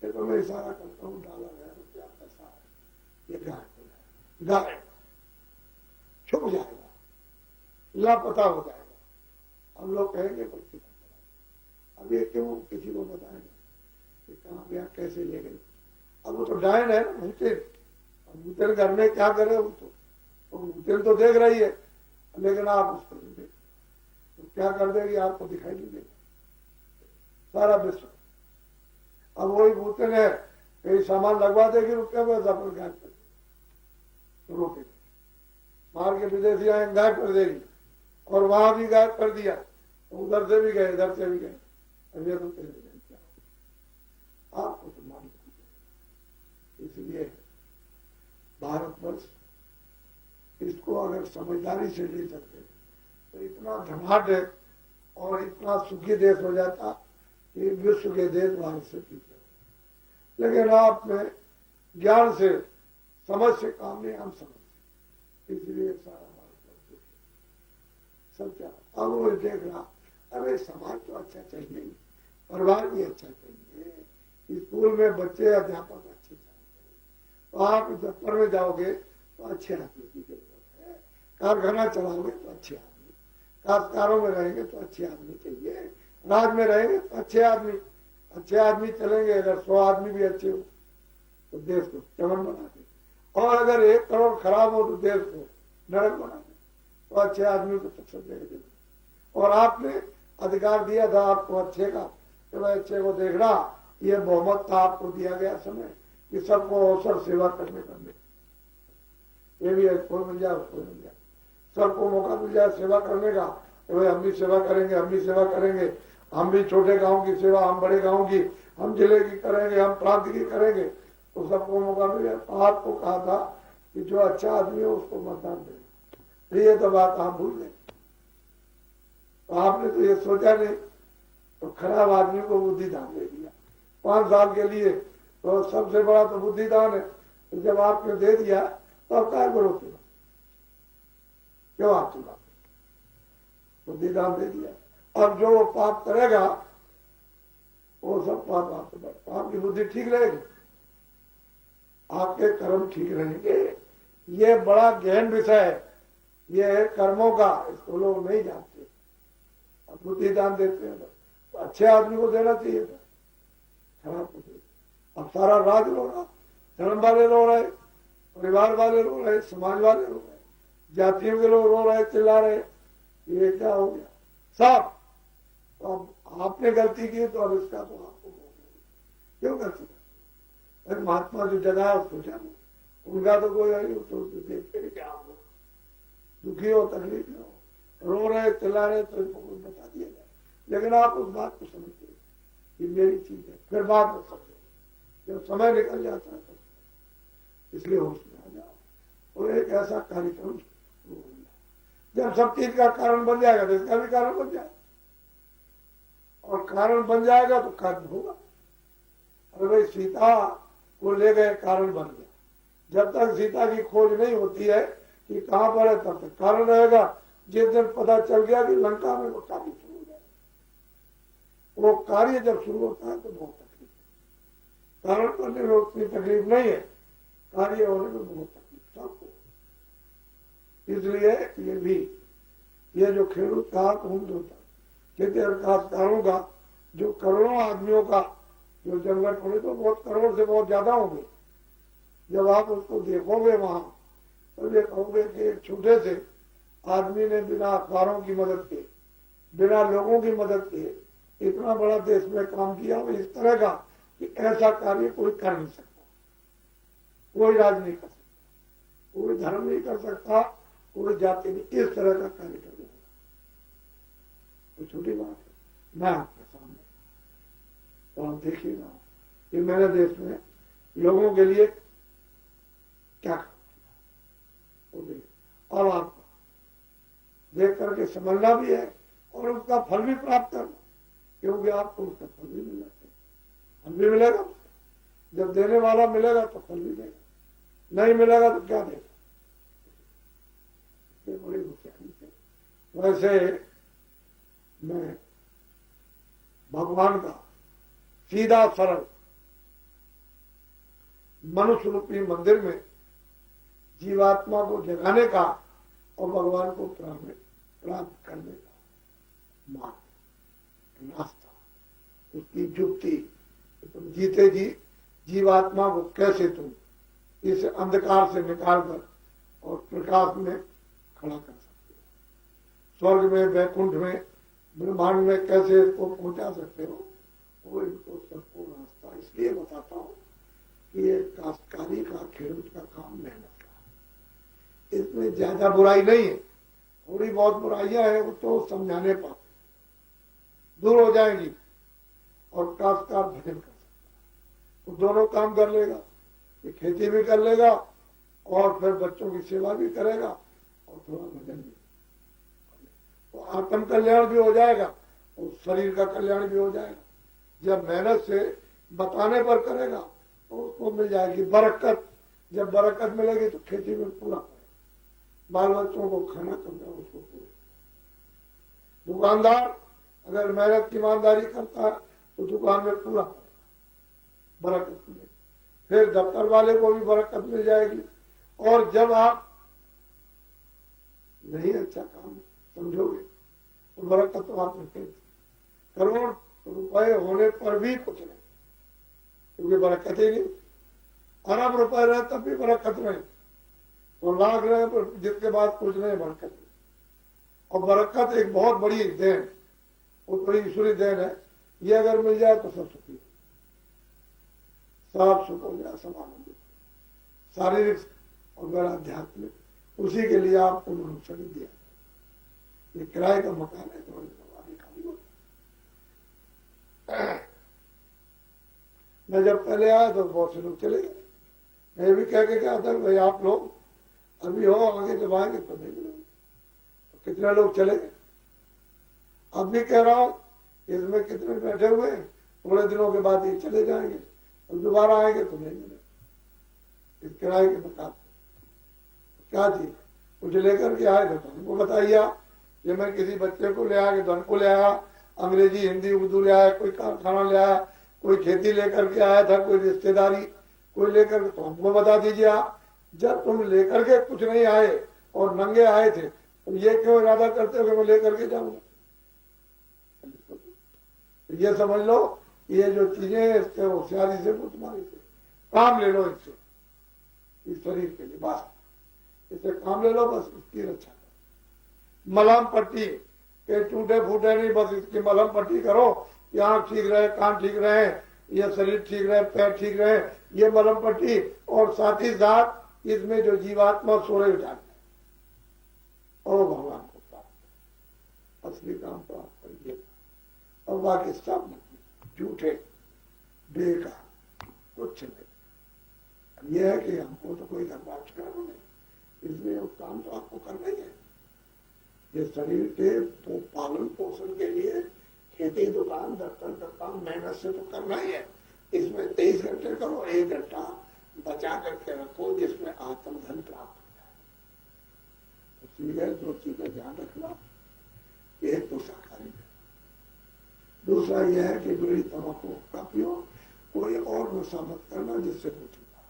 फिर तो मैं इशारा करता हूँ, डाला गया रुपया पैसा है, ये गायब छुप जाएगा, लापता हो जाएगा। हम लोग कहेंगे बच्ची का चला, अब ये क्यों किसी को बताएंगे कि कहाँ गया, कैसे ले गई। अब वो तो डायन है ना, भूतेन। अब भूतेन घर में क्या करे, वो तो भूतेन तो देख रही है, लेकिन आप उसको नहीं देख, तो क्या कर देगी, आपको दिखाई नहीं देगा सारा विश्व। अब वही भूतेन है, कहीं सामान लगवा देगी रुपया पैसा, पर गायब कर तो रोकेगी। मार के विदेशी आए, गायब कर देगी, और वहां भी गायब कर दिया, तो उधर से भी गए, इधर से भी गए। अब ये तो क्या आपको तो मान लीजिए। इसलिए भारतवर्ष इसको अगर समझदारी से ले सकते तो इतना धनाढ़ है और इतना सुखी देश हो जाता कि विश्व के देश भारत से पीछे। लेकिन आप में ज्ञान से, समझ से काम नहीं, हम समझ, इसलिए सारा भारत सब क्या। अब वो देख रहा, अरे समाज तो अच्छा चाहिए, परिवार भी अच्छा चाहिए, स्कूल में बच्चे अध्यापक अच्छे चाहिए, तो आप दफ्तर में जाओगे तो अच्छे आदमी की जरूरत है, कारखाना चलाओगे तो अच्छे आदमी, काश्तकारों में रहेंगे तो अच्छे आदमी चाहिए, राज में रहेंगे तो अच्छे आदमी चलेंगे। अगर 100 आदमी भी अच्छे हो तो देश को चमन बना दे, और अगर 1 करोड़ खराब हो तो देश को नरक बना दे। तो अच्छे आदमी को सक्सेस देगा। और आपने अधिकार दिया था आपको अच्छे का, तो भाई अच्छे को देखना, ये बहुमत था आपको दिया गया समय कि सबको अवसर सेवा करने का मिले। ये भी है, कोई मिल जाए कोई मिल जाए, सबको मौका मिल जाए सेवा करने का, तो भाई हम भी सेवा करेंगे, हम भी सेवा करेंगे, हम भी छोटे गांव की सेवा, हम बड़े गांव की, हम जिले की करेंगे, हम प्रांत की करेंगे, तो सबको मौका मिल जाए। तो आपको कहा था कि जो अच्छा आदमी है उसको मतदान दें, ये तो बात आप भूल गए। तो आपने तो ये सोचा नहीं, तो खराब आदमी को बुद्धिदान दे दिया 5 साल के लिए। तो सबसे बड़ा तो बुद्धिदान है। तो जब आपने दे दिया तो अब क्या करोगे, क्यों आप चुना, बुद्धिदान दे दिया। अब जो वो पाप करेगा वो सब पाप आपको, पाप की बुद्धि ठीक रहेगी, आपके कर्म ठीक रहेंगे। ये बड़ा गहन विषय है, ये कर्मों का, इसको लोग नहीं जानते। अब बुद्धिदान देते हैं तो अच्छे आदमी को देना चाहिए था, खराब को दे। अब सारा राज लो रहा, धर्म वाले लो रहे, परिवार वाले रो रहे, समाज वाले रो रहे, जातियों के लोग रो रहे, चिल्ला रहे, ये क्या हो गया सब। तो अब आपने गलती की तो अब इसका तो आपको क्यों गलती कर। महात्मा जो जगह है उसको जानो, उनका तो कोई है तो देख के क्या हो, दुखी हो तकलीफ में हो, रो रहे चिल्ला रहे तो इनको कुछ बता दिया जाए, लेकिन आप उस बात को समझते कि मेरी चीज है, फिर बाद में समझो जब समय निकल जाता है तो। इसलिए होश में आ जाओ और एक ऐसा कार्यक्रम शुरू हो जाए जब सब चीज का कारण बन जाएगा तो इसका भी कारण बन जाएगा, और कारण बन जाएगा तो कार्य होगा। अरे भाई सीता को ले गए, कारण बन गया, जब तक सीता की खोज नहीं होती है कि कहां पर है तब तक कारण रहेगा। जिस दिन पता चल गया कि लंका में वो कार्य शुरू हो गया, वो कार्य जब शुरू होता है तो बहुत तकलीफ, कारण करने में उतनी तकलीफ नहीं है, कार्य होने में बहुत तकलीफ सबको। इसलिए ये भी ये जो खेडूत का कुंभ होता है, खेती और काश्तकारों का जो करोड़ों आदमियों का जो जरूरत पड़े तो बहुत करोड़ से बहुत ज्यादा होंगे। जब आप उसको देखोगे वहां तो ये कहोगे कि एक छोटे से आदमी ने बिना अखबारों की मदद के, बिना लोगों की मदद के इतना बड़ा देश में काम किया, और इस तरह का कि ऐसा कार्य कोई कर नहीं सकता, कोई राज नहीं कर सकता, कोई धर्म नहीं कर सकता, कोई जाति नहीं, इस तरह का कार्य कर देगा। तो छोटी बात है, मैं आपके सामने तो आप देखिएगा कि मेरे देश में लोगों के लिए क्या काम किया, वो देखिए। और आपको देख करके समझना भी है और उसका फल भी प्राप्त करना, क्योंकि आपको उसका फल भी मिलना चाहिए, फल भी मिलेगा उससे। जब देने वाला मिलेगा तो फल भी देगा, नहीं मिलेगा तो क्या देगा, ये बड़ी होशियारी है। वैसे मैं भगवान का सीधा सरल मनुष्य रूपी मंदिर में जीवात्मा को जगाने का और भगवान को प्राप्त करने का मार्ग, रास्ता, उसकी युक्ति, तुम जीते जी जीवात्मा को कैसे तुम इस अंधकार से निकालकर और प्रकाश में खड़ा कर सकते हो, स्वर्ग में, वैकुंठ में, ब्रह्मांड में कैसे इसको पहुंचा सकते हो, वो इनको सबको रास्ता इसलिए बताता हूं कि ये काश्तकारी का, खेडूत का काम मेहनत का, इसमें ज्यादा बुराई नहीं है, थोड़ी बहुत बुराइयां हैं वो तो समझाने पर दूर हो जाएंगी, और काश्तकार भजन कर सकता, वो दोनों काम कर लेगा, ये खेती भी कर लेगा और फिर बच्चों की सेवा भी करेगा और थोड़ा भजन भी, तो आत्म कल्याण भी हो जाएगा और शरीर का कल्याण भी हो जाएगा। जब मेहनत से बताने पर करेगा तो उसको मिल जाएगी बरकत, जब बरकत मिलेगी तो खेती में पूरा करेगा, बाल बच्चों को खाना करता है उसको पूरा। दुकानदार अगर मेहनत की ईमानदारी करता है तो दुकान में पूरा करेगा, बरकत मिलेगी। फिर दफ्तर वाले को भी बरकत मिल जाएगी। और जब आप नहीं अच्छा काम समझोगे तो बरकत तो आप रखेंगे, करोड़ रुपए होने पर भी कुछ नहीं, क्योंकि बरकत ही नहीं। अरब रुपए रहे तब भी बरकत नहीं, तो लाख रहे पर जिसके बाद कुछ नहीं, बरकत नहीं। और बरकत एक बहुत बड़ी देन, वो बड़ी ईश्वरी देन है, ये अगर मिल जाए तो सब सुखी, सब सुख हो जाए, सब आनंदित, शारीरिक और फिर आध्यात्मिक। उसी के लिए आपको मनुष्य ने दिया, ये किराए का मकान है तो अभी खाली हो। मैं जब पहले आया तो बहुत से लोग चले गए, मैं भी कह के क्या था भाई आप लोग अभी हो, आगे जब आएंगे तो नहीं मिलेंगे, तो कितने लोग चले गए। अब भी कह रहा हूं इसमें कितने बैठे हुए हैं, थोड़े दिनों के बाद ये चले जाएंगे और दोबारा आएंगे तो नहीं मिलेंगे। इस किराए के मकान क्या चीज कुछ लेकर के आए थे तो हमको बताइए, ये मैं किसी बच्चे को ले आया, धन को ले आया, अंग्रेजी हिंदी उर्दू ले आया, कोई कारखाना ले आया, कोई खेती लेकर के आया था, कोई रिश्तेदारी कोई लेकर के, तो हमको बता दीजिए आप। जब तुम लेकर के कुछ नहीं आए और नंगे आए थे तो ये क्यों इरादा करते हो कि मैं लेकर के जाऊंगा। ये समझ लो ये जो चीजें इससे होशियारी से तुम्हारी से काम ले लो, इससे इस शरीर के लिए, बस इसे काम ले लो, बस इसकी रक्षा करो। मलहम पट्टी के टूटे फूटे नहीं, बस इसकी मलहम पट्टी करो, ये आंख ठीक रहे, कान ठीक रहे, ये शरीर ठीक रहे, पैर ठीक रहे, ये मलहम पट्टी, और साथ ही साथ इसमें जो जीवात्मा सोरे उठाते और भगवान को प्राप्त, असली काम प्राप्त करिए, और बाकी सब झूठे बेकार कुछ नहीं। यह है कि हमको तो कोई धर्मार्थ करना नहीं, इसलिए वो काम तो आपको करना ही है। ये शरीर के तो पालन पोषण के लिए खेती दुकान दफ्तर काम मेहनत से तो करना ही है। इसमें 23 घंटे करो, 1 घंटा बचा करके रखो जिसमें आत्मधन प्राप्त हो जाए। तो सीधे दो चीजें ध्यान रखना, एक तो शाकाहारी है, दूसरा यह है कि बीड़ी तंबाकू का पियो, कोई और नशा मत करना जिससे कुछ होगा।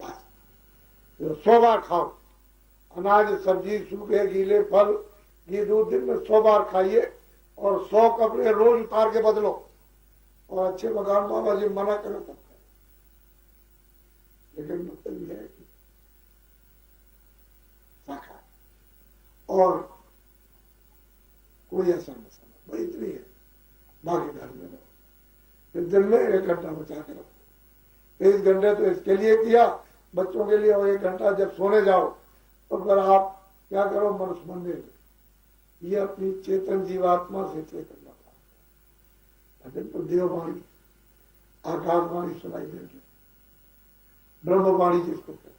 बस 100 बार खाओ, अनाज सब्जी सूखे गीले फल घी दूध दिन में 100 बार खाइए, और 100 कपड़े रोज उतार के बदलो, और अच्छे मकान बाबा जी मना करो तब करें। लेकिन मतलब यह है कि शाकाहारी और कोई ऐसा नशा मत, भाई इतनी है, बाकी घर में रहो। फिर दिन में 1 घंटा बचा के रखो, 23 घंटे तो इसके लिए किया बच्चों के लिए, और 1 घंटा जब सोने जाओ तो फिर आप क्या करो, मनुष्य मंदिर में ये अपनी चेतन जीवात्मा से चेतन भजन तो देववाणी आकाशवाणी सुनाई दे रही, ब्रह्मवाणी जिसको कहते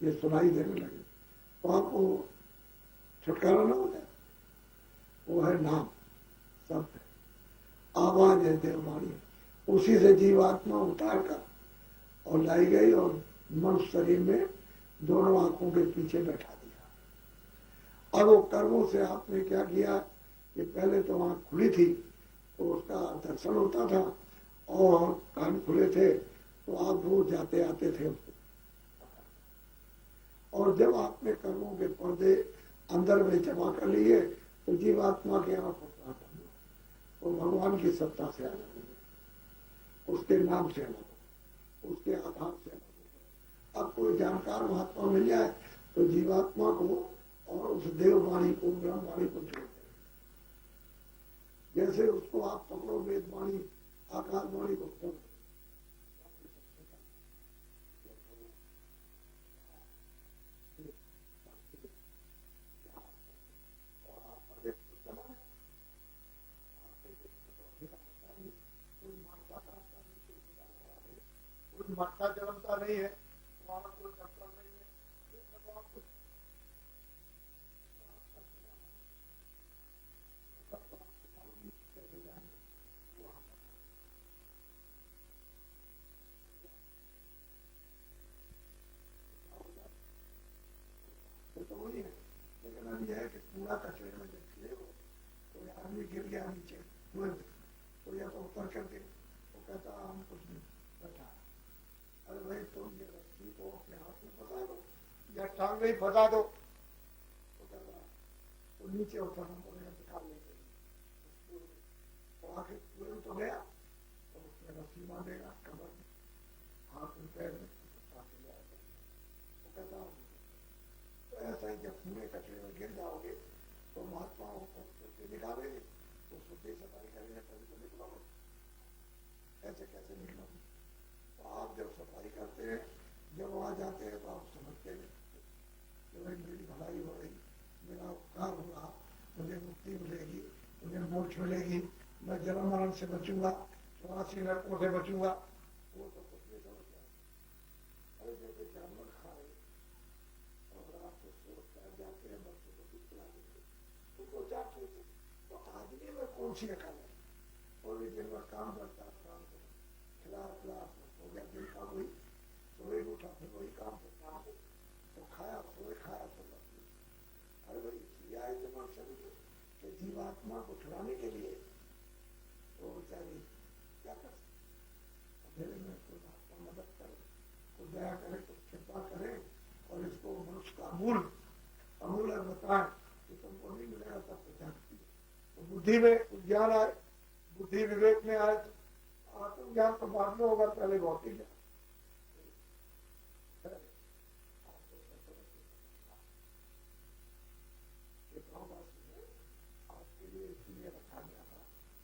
ये सुनाई देने लगे तो आपको छुटकारा ना हो जाए। वो है नाम, शब्द है, आवाज है, देववाणी, उसी से जीवात्मा उतार कर और लाई गई और मनुष्य शरीर में दोनों आंखों के पीछे बैठा दिया। अब वो कर्मों से आपने क्या किया कि पहले तो आंख खुली थी तो उसका दर्शन होता था, और कान खुले थे तो आप रोज जाते आते थे उसको, और जब आपने कर्मों के पर्दे अंदर में जमा कर लिए तो जीवात्मा के आंख होता तो भगवान की सत्ता से अलग हो गए, उसके नाम से अलग हो, उसके आधार से अलग हो। अब कोई जानकार महात्मा मिल जाए तो जीवात्मा को और उस देववाणी को ब्रह्मवाणी को जोड़ दे, जैसे उसको आप पकड़ो वेदवाणी आकाशवाणी को खोलो, मरता जन्मता नहीं है, वहां कोई डॉक्टर नहीं है, ये सब आपको तो वही है। लेकिन अब यह है कि पूरा कचरे में जब खिले हो तो आदमी गिर गया नीचे तो या तो उतर करके वो कहता हम कुछ नहीं बैठा, अरे भाई तुम ये रस्सी को अपने हाथ में फंसा दो या टांग में फंसा दो, तो कहता तो नीचे उतरना पड़ेगा निकालने के लिए, तो आखिर पूरे तो गया तो उसमें रस्सी बांधेगा कमर में, हाथ में पैर में, तो कहता तो ऐसा ही जब पूरे कचरे में गिर जाओगे तो महात्माओं को निकालेंगे तो शुद्धि सफाई करेंगे तभी तो निकलोगे, ऐसे कैसे निकलोगे। तो आप जब सफाई करते हैं, जब वहां जाते हैं तो आप समझते हैं कि भाई मेरी भलाई हो रही, मेरा उपकार हो रहा, मुझे मुक्ति मिलेगी, मुझे मोक्ष मिलेगी, मैं जन्म मरण से बचूंगा, 84 नरकों से बचूंगा, वो तो कुछ नहीं समझता। अरे जैसे जानवर खा रहे और आप तो सोचकर जाते हैं बच्चों को दूध पिला देते, तो जाते थे तो आदमी में कौन सी अकल है, और भी दिन भर काम करता काम को खिला पिला हो गया, दिन का वही सुबह उठा फिर वही काम करता तो खाया सोए खाया तो लगती। अरे भाई इसलिए आए जमा शरीर के जीवात्मा को छुड़ाने के लिए, तो बेचारी क्या कर सकते में कोई आपका मदद करे, कोई दया करे, कुछ कृपा करे और इसको मनुष्य का अमूल बताए कि तुमको नहीं मिलेगा तब तो जागती है। तो बुद्धि में ज्ञान आए, बुद्धि विवेक में आए तो आत्मज्ञान तो बाद में होगा, पहले भौतिक ज्ञान।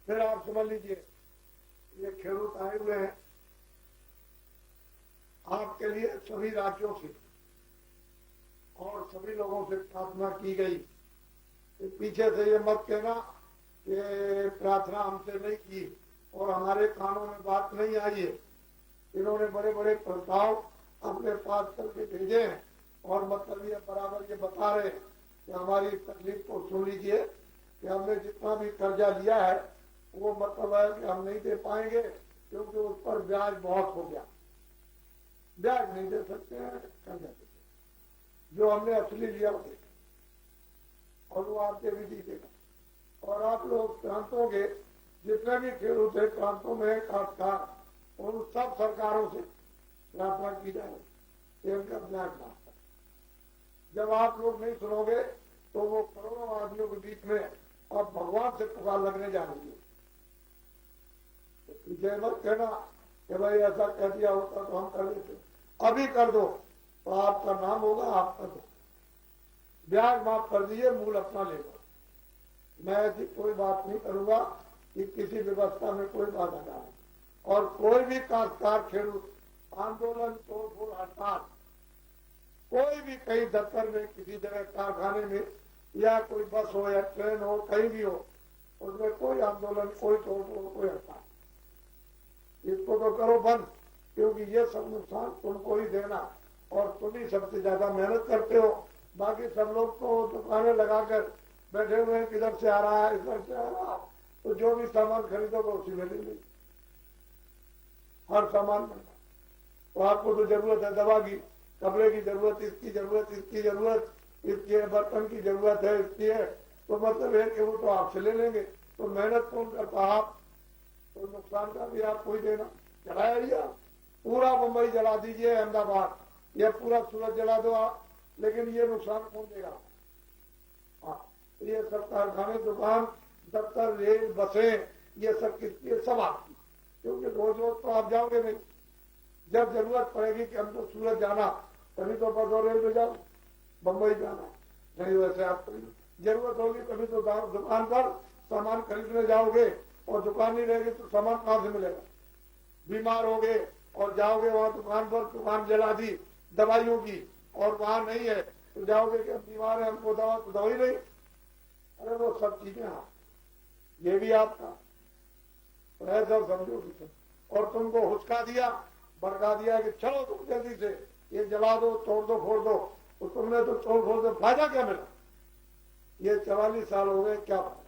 फिर आप समझ लीजिए ये खेडूत आए हुए हैं आपके लिए सभी राज्यों से और सभी लोगों से प्रार्थना की गई। पीछे से ये मत कहना कि प्रार्थना हमसे नहीं की और हमारे कानों में बात नहीं आई है। इन्होंने बड़े बड़े प्रस्ताव अपने पास करके भेजे हैं और मतलब ये बराबर ये बता रहे हैं कि हमारी तकलीफ को सुन लीजिए कि हमने जितना भी कर्जा लिया है वो मतलब है कि हम नहीं दे पाएंगे क्योंकि उस पर ब्याज बहुत हो गया। ब्याज नहीं दे सकते हैं, कर्जा देते जो हमने असली लिया वो देगा और वो आपके भी दीजिएगा। और आप लोग प्रांतों के जितने भी खेडूत थे प्रांतों में काश्तकार उन सब सरकारों से प्रार्थना की जाए इनका ब्याज माफ कर। जब आप लोग नहीं सुनोगे तो वो करोड़ों आदमियों के बीच में अब भगवान से पुकार लगने जा रही है। पीछे मत कहना कि भाई ऐसा कह दिया होता तो हम कर देते, अभी कर दो तो आपका नाम होगा, आप कर दो। ब्याज माफ कर दीजिए, मूल अपना ले लो। मैं ऐसी कोई बात नहीं करूंगा कि किसी व्यवस्था में कोई बाधा ना है। और कोई भी काश्तकार खेडूत आंदोलन तोड़फोड़ हड़ताल कोई भी कहीं दफ्तर में किसी जगह कारखाने में या कोई बस हो या ट्रेन हो कहीं भी हो उसमें कोई आंदोलन कोई तोड़फोड़ कोई हड़ताल इसको तो करो बंद, क्योंकि ये सब नुकसान तुमको ही देना और तुम ही सबसे ज्यादा मेहनत करते हो। बाकी सब लोग तो दुकानें लगाकर बैठे हुए हैं, किधर से आ रहा है इधर से आ रहा है, तो जो भी सामान खरीदोगे उसी में ले लीजिए। हर सामान मिलता तो आपको तो जरूरत है दवा की, कपड़े की जरूरत, इसकी जरूरत, इसकी जरूरत, इसके बर्तन की जरूरत है, इसकी है, तो मतलब है कि वो तो आपसे ले लेंगे। तो मेहनत कौन करता आप, तो नुकसान का भी आपको ही देना। जलाया दिया पूरा मुंबई जला दीजिए, अहमदाबाद या पूरा सूरत जला दो आप, लेकिन ये नुकसान कौन देगा? हाँ, ये सब कारखाने, दुकान, दफ्तर, रेल, बसें, ये सब किसकी? ये सब आपकी, क्योंकि रोज रोज तो आप जाओगे नहीं। जब जरूरत पड़ेगी कि हमको सूरत जाना तभी तो बस और रेल में जाओ, बम्बई जाना नहीं वैसे आप जरूरत होगी तभी तो दुकान पर सामान खरीदने जाओगे और दुकान नहीं रहेगी तो सामान कहां से मिलेगा? बीमार होगे और जाओगे वहां दुकान पर, दुकान जला दी दवाइयों की और वहां नहीं है तो जाओगे कि बीमार है हमको दवा, तो दवाई नहीं। अरे वो सब चीजें आप, ये भी आपका तो ऐसा समझो कि और तुमको हुचका दिया, भड़का दिया कि चलो तुम जल्दी से ये जला दो, तोड़ दो, फोड़ दो, तो तुमने तो तोड़ फोड़ दो, फायदा क्या मिला? ये 44 साल हो गए, क्या फायदा?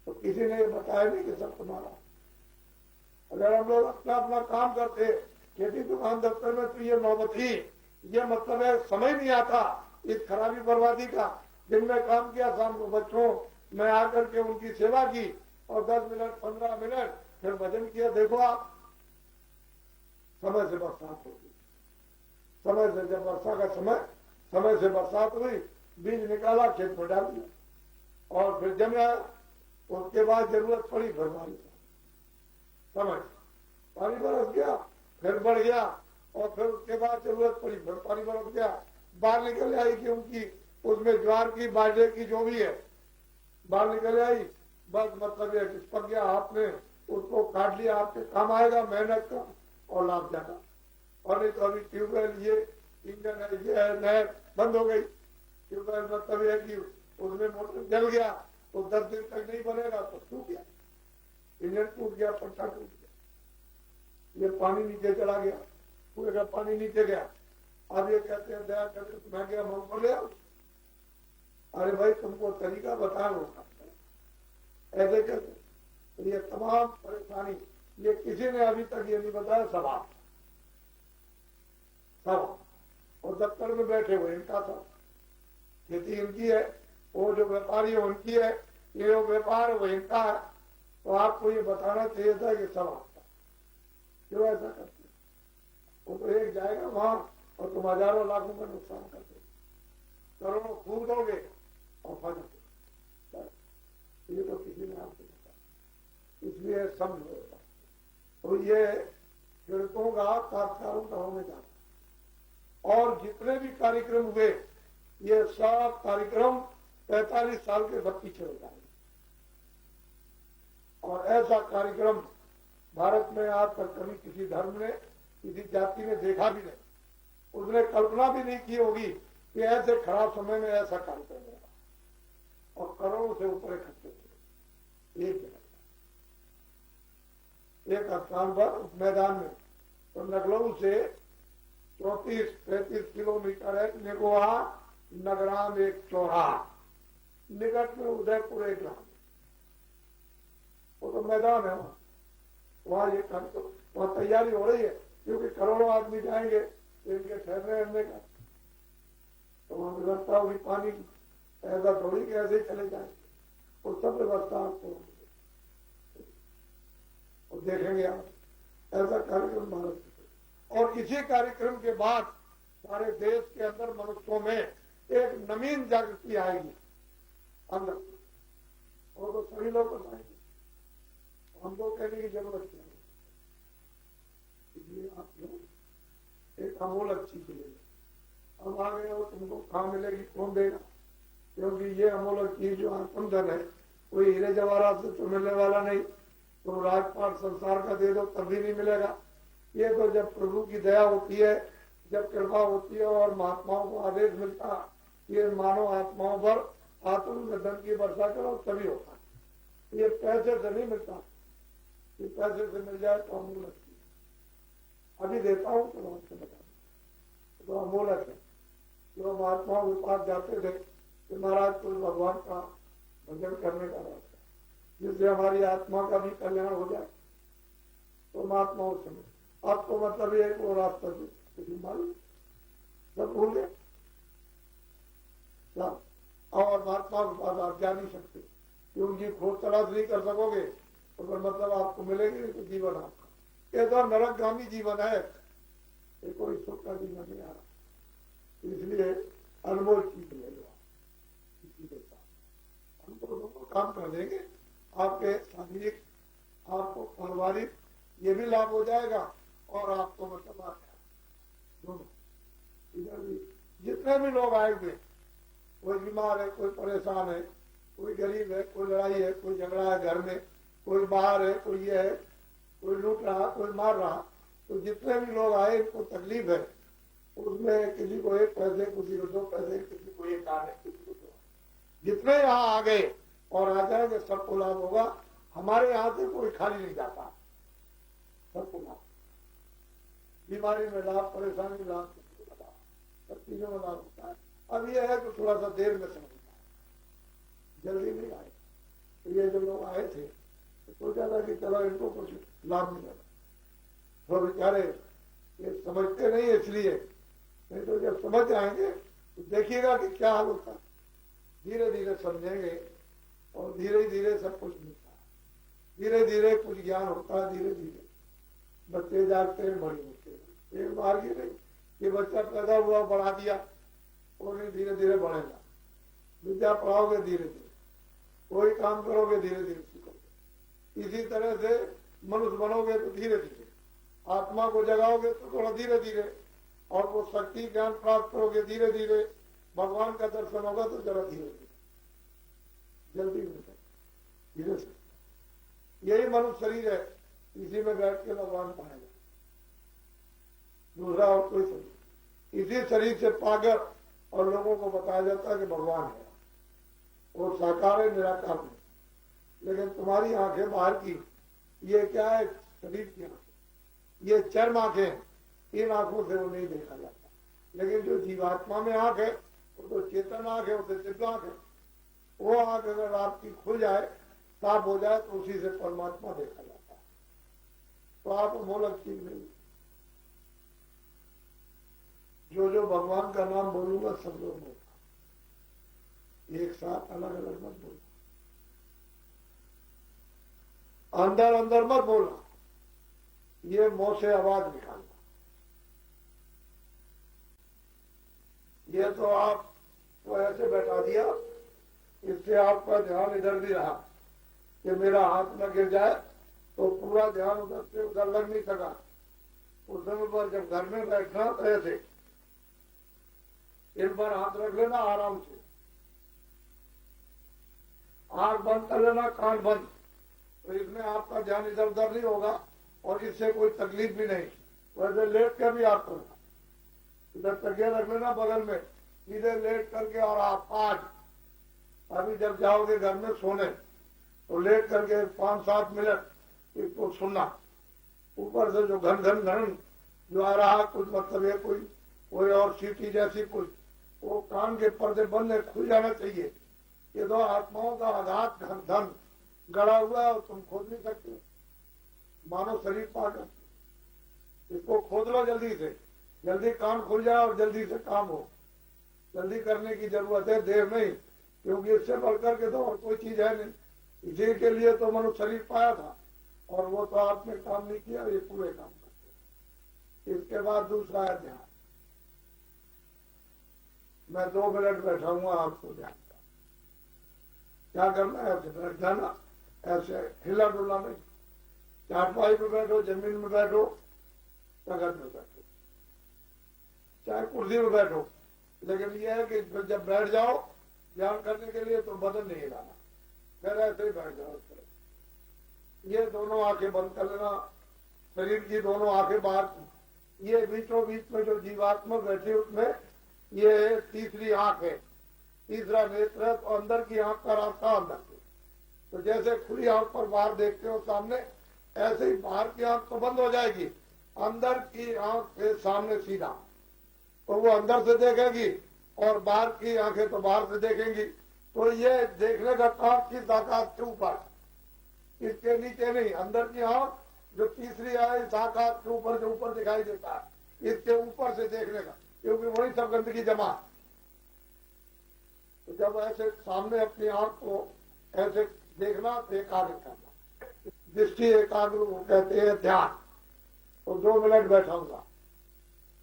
तो किसी ने ये बताया नहीं कि सब तुम्हारा। अगर हम लोग अपना अपना काम करते खेती दुकान दफ्तर में तो ये नौबत ही, ये मतलब है समय नहीं आता इस खराबी बर्बादी का। दिन में काम किया, शाम को बच्चों में आकर के उनकी सेवा की और 10 मिनट 15 मिनट फिर भजन किया। देखो आप समय से बरसात होगी, समय से जब वर्षा का समय से बरसात हुई, बीज निकाला, खेत में डाल दिया और फिर जमा, उसके बाद जरूरत पड़ी फिर बारिश, समय पानी बरस गया, फिर बढ़ गया और फिर उसके बाद जरूरत पड़ी फिर पानी बरस गया, बाहर निकल आई क्योंकि उसमें ज्वार की बाजरे की जो भी है बाहर निकल आई। बस मतलब ये पक गया, आपने उसको काट लिया, आपके काम आएगा, मेहनत का और लाभ ज्यादा। और नहीं तो अभी ट्यूबवेल ये इंजन है, ये है, नहर बंद हो गई। ट्यूबवेल मतलब है कि उसमें मोटर जल गया तो 10 दिन तक नहीं बनेगा तो टूट गया, इंजन टूट गया, पट्टा टूट गया, ये पानी नीचे चला गया, पूरे का पानी नीचे गया। अब ये कहते हैं दया करके मैं गया मोटर ले आओ। अरे भाई तुमको तरीका बता लो, ऐसे कैसे? तो ये तमाम परेशानी ये किसी ने अभी तक ये नहीं बताया, सब और दफ्तर में बैठे हुए इनका था, खेती इनकी है, वो जो व्यापारी है उनकी है, ये जो व्यापार है वो इनका है। तो आपको ये बताना चाहिए था कि सब आपका, क्यों ऐसा करते? वो तो एक जाएगा वहां और तुम हजारों लाखों का नुकसान कर दो, करोड़ों फूक दोगे और फंस, ये तो किसी ने आपको बताया। इसलिए समझो, तो ये पीड़ितों का काश्तकारों का होने जाता, और जितने भी कार्यक्रम हुए ये सब कार्यक्रम 45 साल के सब पीछे हो जाएंगे। और ऐसा कार्यक्रम भारत में आज तक कभी किसी धर्म ने, किसी जाति ने देखा भी नहीं। उसने कल्पना भी नहीं की होगी कि ऐसे खराब समय में ऐसा कार्यक्रम होगा। और करोड़ों से ऊपर इकट्ठे हुए एक स्थान पर, उस मैदान में। तो नगलऊ से 34-35 किलोमीटर है निगोहा नगराम एक चौराहा, निकट में उदयपुर एक ग्राम, वो तो मैदान है वहां ये कार्यक्रम, वहां तैयारी हो रही है, क्योंकि करोड़ों आदमी जाएंगे तो इनके ठहरने रहने का तो वहां व्यवस्था होगी पानी की। ऐसा थोड़ी कि ऐसे ही चले जाएंगे, वो सब व्यवस्था आपको और देखेंगे आप। ऐसा कार्यक्रम भारत में। और इसी कार्यक्रम के बाद सारे देश के अंदर मनुष्यों में एक नवीन जागृति आएगी अंदर, और तो सभी लोग बताएंगे, हम लोग कहने की जरूरत नहीं। इसलिए आप लोग एक अमूलक चीज ले लो। अब आ गए हो, तुमको कहाँ मिलेगी, कौन देगा? क्योंकि ये अमूलक चीज जो आत्मधन है, कोई हीरे जवाहरात से तो मिलने वाला नहीं। तो राजपाट संसार का दे दो तब भी नहीं मिलेगा। ये तो जब प्रभु की दया होती है, जब कृपा होती है और महात्माओं को आदेश मिलता ये मानव आत्माओं पर आत्म धन की वर्षा करो तभी होता है। ये पैसे से नहीं मिलता, ये पैसे से मिल जाए तो अमूलक चीज। अभी देता हूँ तो आपसे बता, तो अमूलक है। जो महात्माओं के पास जाते थे कि महाराज कोई भगवान का भजन करने का रास्ता जिससे हमारी आत्मा का भी कल्याण हो जाए, तो महात्माओं से आपको मतलब ये वो रास्ता किसी मालूम सब भूल गए। और महात्मा के पास आप जा नहीं सकते, कि उनकी खोज तलाश नहीं कर सकोगे तो फिर मतलब आपको मिलेगी नहीं तो जीवन आपका ये तो नरकगामी जीवन है, ये कोई सुख का जीवन नहीं आ रहा। इसलिए अनमोल चीज ले लो इसी के साथ, हम तो दोनों काम कर देंगे। आपके शारीरिक, आपको पारिवारिक ये भी लाभ हो जाएगा और आपको मतलब आ गया दोनों। इधर भी जितने भी लोग आए हुए, कोई बीमार है, कोई परेशान है, कोई गरीब है, कोई लड़ाई है, कोई झगड़ा है घर में, कोई बाहर है, कोई ये है, कोई लूट रहा, कोई मार रहा, तो जितने भी लोग आए इनको तकलीफ है, उसमें किसी को 1 पैसे, किसी को 2 पैसे, किसी को 1 आने, किसी को 2। जितने यहाँ आ गए और आ जाएंगे सबको लाभ होगा। हमारे यहाँ से कोई खाली नहीं जाता, सबको लाभ। बीमारी में लाभ, परेशानी में लाभ, सब चीजों में लाभ होता है। अब ये है तो थोड़ा सा देर में समझना है, जल्दी नहीं आए। तो ये जो लोग आए थे तो सोचा था कि चलो इनको कुछ लाभ मिलेगा, तो बेचारे ये समझते नहीं इसलिए, नहीं तो जब समझ आएंगे तो देखिएगा कि क्या हाल होता है। धीरे धीरे समझेंगे और धीरे धीरे सब कुछ मिलता है, धीरे धीरे कुछ ज्ञान होता है। धीरे धीरे बच्चे जागते हैं, बड़ी होते हैं। एक बार की नहीं कि बच्चा पैदा हुआ बढ़ा दिया, और नहीं धीरे धीरे बढ़ेगा। विद्या पढ़ाओगे धीरे धीरे, कोई काम करोगे धीरे धीरे सीखोगे। इसी तरह से मनुष्य बनोगे तो धीरे धीरे, आत्मा को जगाओगे तो थोड़ा धीरे धीरे, और वो शक्ति ज्ञान प्राप्त करोगे धीरे धीरे। भगवान का दर्शन होगा तो जरा धीरे धीरे, जल्दी नहीं, धीरे से। यही मनुष्य शरीर है, इसी में बैठ के भगवान पाएगा, दूसरा और कोई शरीर। इसी शरीर से पाकर और लोगों को बताया जाता है कि भगवान है, और साकार है, निराकार नहीं। लेकिन तुम्हारी आंखें बाहर की, ये क्या है? शरीर की आंखें, ये चर्म आंखें, इन आंखों से वो नहीं देखा जाता। लेकिन जो जीवात्मा में आंख है वो तो चेतन आंख है, वो तो दिव्य आंख है। वो आंख अगर आपकी खुल जाए, साफ हो जाए, तो उसी से परमात्मा देखा जाता है। तो आप अमूलक चीज नहीं। जो जो भगवान का नाम बोलूंगा सब लोग बोलता, एक साथ अलग अलग मत बोलना, अंदर अंदर मत बोलना, ये मुंह से आवाज निकालना। ये तो आपको ऐसे बैठा दिया, इससे आपका ध्यान इधर भी रहा कि मेरा हाथ न गिर जाए, तो पूरा ध्यान उधर से उधर लग नहीं सका। उस समय पर जब घर में बैठना तो ऐसे इन पर हाथ रख लेना आराम से, आंख बंद कर लेना, कान बंद, तो इसमें आपका ध्यान इधर उधर नहीं होगा और इससे कोई तकलीफ भी नहीं। वैसे लेट कर भी आप करना, इधर तकिया रख लेना बगल में, सीधे लेट करके और आप आज अभी जब जाओगे घर में सोने तो लेट करके 5-7 मिनट इसको सुनना। ऊपर से जो घन घन घन जो आ रहा कुछ मतलब है कोई और सीटी जैसी कुछ, वो कान के पर्दे बंद खुल जाना चाहिए। ये दो आत्माओं का आघात घन घन गड़ा हुआ है और तुम खोद नहीं सकते, मानो शरीर पागल। इसको खोद लो जल्दी से, जल्दी कान खुल जाए और जल्दी से काम हो। जल्दी करने की जरूरत है, देर नहीं, क्योंकि इससे बढ़कर के तो और कोई चीज है नहीं। इसी के लिए तो मनुष्य शरीर पाया था और वो तो आपने काम नहीं किया, ये पूरे काम करते। इसके बाद दूसरा है ध्यान। मैं 2 मिनट बैठाऊंगा आपको ध्यान का। क्या करना है? ऐसे बैठ जाना, ऐसे हिला डुला नहीं। चारपाई पे बैठो, जमीन में बैठो, तखत में बैठो, चाहे कुर्सी में बैठो, लेकिन यह है कि जब बैठ जाओ ध्यान करने के लिए तो बदन नहीं हिलाना, फिर ऐसे ही बैठ जाओ। ये दोनों आंखें बंद कर लेना, शरीर की दोनों आंखें बाहर, ये बीचों बीच में जो जीवात्मा बैठी उसमें ये तीसरी आंख है, तीसरा नेत्र है, तो अंदर की आंख का रास्ता अंदर से। तो जैसे खुली आंख पर बाहर देखते हो सामने, ऐसे ही बाहर की आंख तो बंद हो जाएगी, अंदर की आंख के सामने सीधा, तो वो अंदर से देखेगी और बाहर की आंखें तो बाहर से देखेंगी। तो ये देखने का काम किस आकाश के ऊपर, इसके नीचे नहीं। अंदर की आंख जो तीसरी है इस आकाश के ऊपर जो ऊपर दिखाई देता है, इसके ऊपर से देखने का, क्योंकि वही सब गंदगी जमा। तो जब ऐसे सामने अपनी आंख को ऐसे देखना तो एकाग्र करना, दृष्टि एकाग्र को कहते हैं ध्यान। तो 2 मिनट बैठाऊंगा,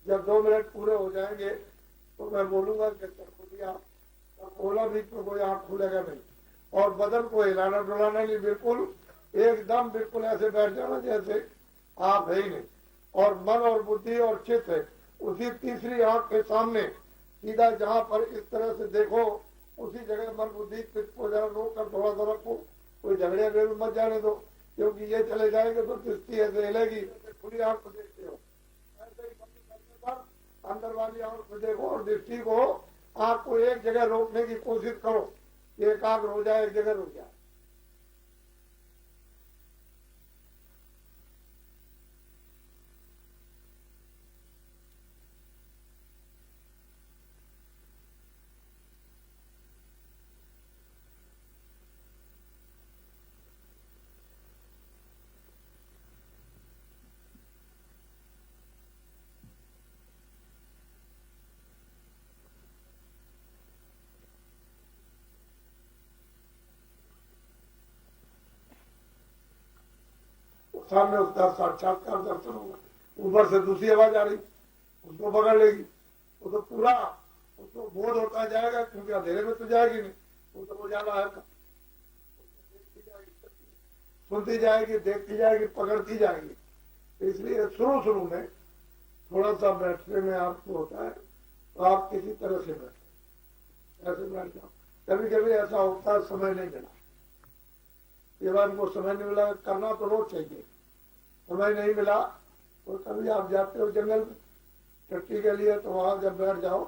जब 2 मिनट पूरे हो जाएंगे तो मैं बोलूंगा कि खोला, बीच में कोई आंख खुलेगा नहीं, और बदन को हिलाना डुलाना नहीं, बिल्कुल एकदम बिल्कुल ऐसे बैठ जाना जैसे आप है ही नहीं। और मन और बुद्धि और चित्त है उसी तीसरी आंख के सामने सीधा, जहां पर इस तरह से देखो उसी जगह मन बुद्धि चित्त को जरा रोक कर थोड़ा सा रखो, कोई झगड़े में मत जाने दो, क्योंकि ये चले जाएंगे तो दृष्टि ऐसे हिलेगी। खुली आंख को देखते हो, ऐसे ही करने पर अंदर वाली आंख को देखो और दृष्टि को, आंख को एक जगह रोकने की कोशिश करो, एकाग्र हो जाए, एक जगह रुक जाए। सामने उसका साक्षात्कार दर्शन होगा, ऊपर से दूसरी आवाज आ रही, उसको पकड़ लेगी, वो तो पूरा उसको बोध होता जाएगा, क्योंकि अंधेरे में तो जाएगी नहीं, वो तो उजाला है, सुनती जाएगी, देखती जाएगी, पकड़ती जाएगी। इसलिए शुरू में थोड़ा सा बैठने में आपको होता है, तो आप किसी तरह से बैठे, ऐसे बैठ जाओ। कभी कभी ऐसा होता है समय नहीं मिला, ये बार को समय नहीं मिला, करना तो रोज चाहिए, समय नहीं मिला तो कभी आप जाते हो जंगल में छुट्टी के लिए, तो वहां जब बैठ जाओ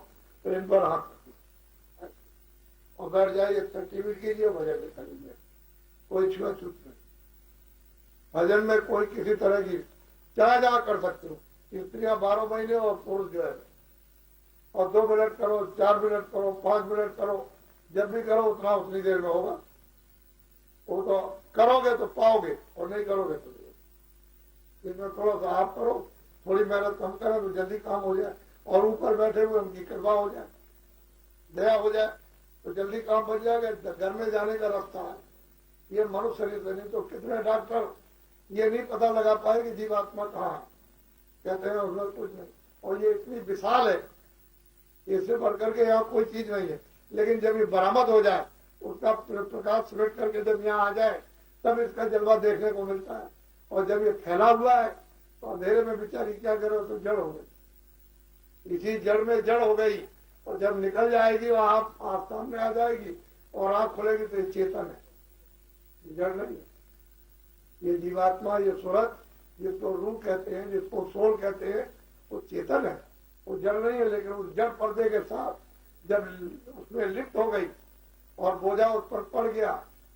तो इन पर हाथ और बैठ जाइए, छुट्टी भी कीजिए, भजन भी करेंगे, कोई छूत नहीं। भजन में कोई किसी तरह की चाहे जहाँ कर सकते हो, स्त्रियां 12 महीने और पुरुष जो है, और 2 मिनट करो, 4 मिनट करो, 5 मिनट करो, जब भी करो उतना उतनी देर में होगा। वो तो करोगे तो पाओगे और नहीं करोगे तो नहीं। इसमें थोड़ा सा आप करो, थोड़ी मेहनत कम करें तो जल्दी काम हो जाए, और ऊपर बैठे हुए उनकी कृपा हो जाए, दया हो जाए तो जल्दी काम बन जाएगा। घर में जाने का रास्ता है ये मनुष्य शरीर से, नहीं तो कितने डॉक्टर ये नहीं पता लगा पाए कि जीवात्मा कहाँ है, कहते हैं उसमें कुछ नहीं, और ये इतनी विशाल है, इससे बढ़कर के यहाँ कोई चीज नहीं है। लेकिन जब ये बरामद हो जाए, उसका प्रकाश स्वेट करके जब यहाँ आ जाए, तब इसका जलवा देखने को मिलता है। और जब ये फैला हुआ है तो अंधेरे में बेचारी क्या करे, तो जड़ हो गई, इसी जड़ में जड़ हो गई, और जब निकल जाएगी वो आप सामने आ जाएगी और आंख खुलेगी तो ये चेतन है। जड़ नहीं है। ये जीवात्मा, ये सूरत, जिसको रूह कहते हैं, जिसको सोल कहते हैं, वो चेतन है, वो जड़ नहीं है। लेकिन उस जड़ पर्दे के साथ जब उसमें लिप्त हो गई और बोझा उस पर पड़ गया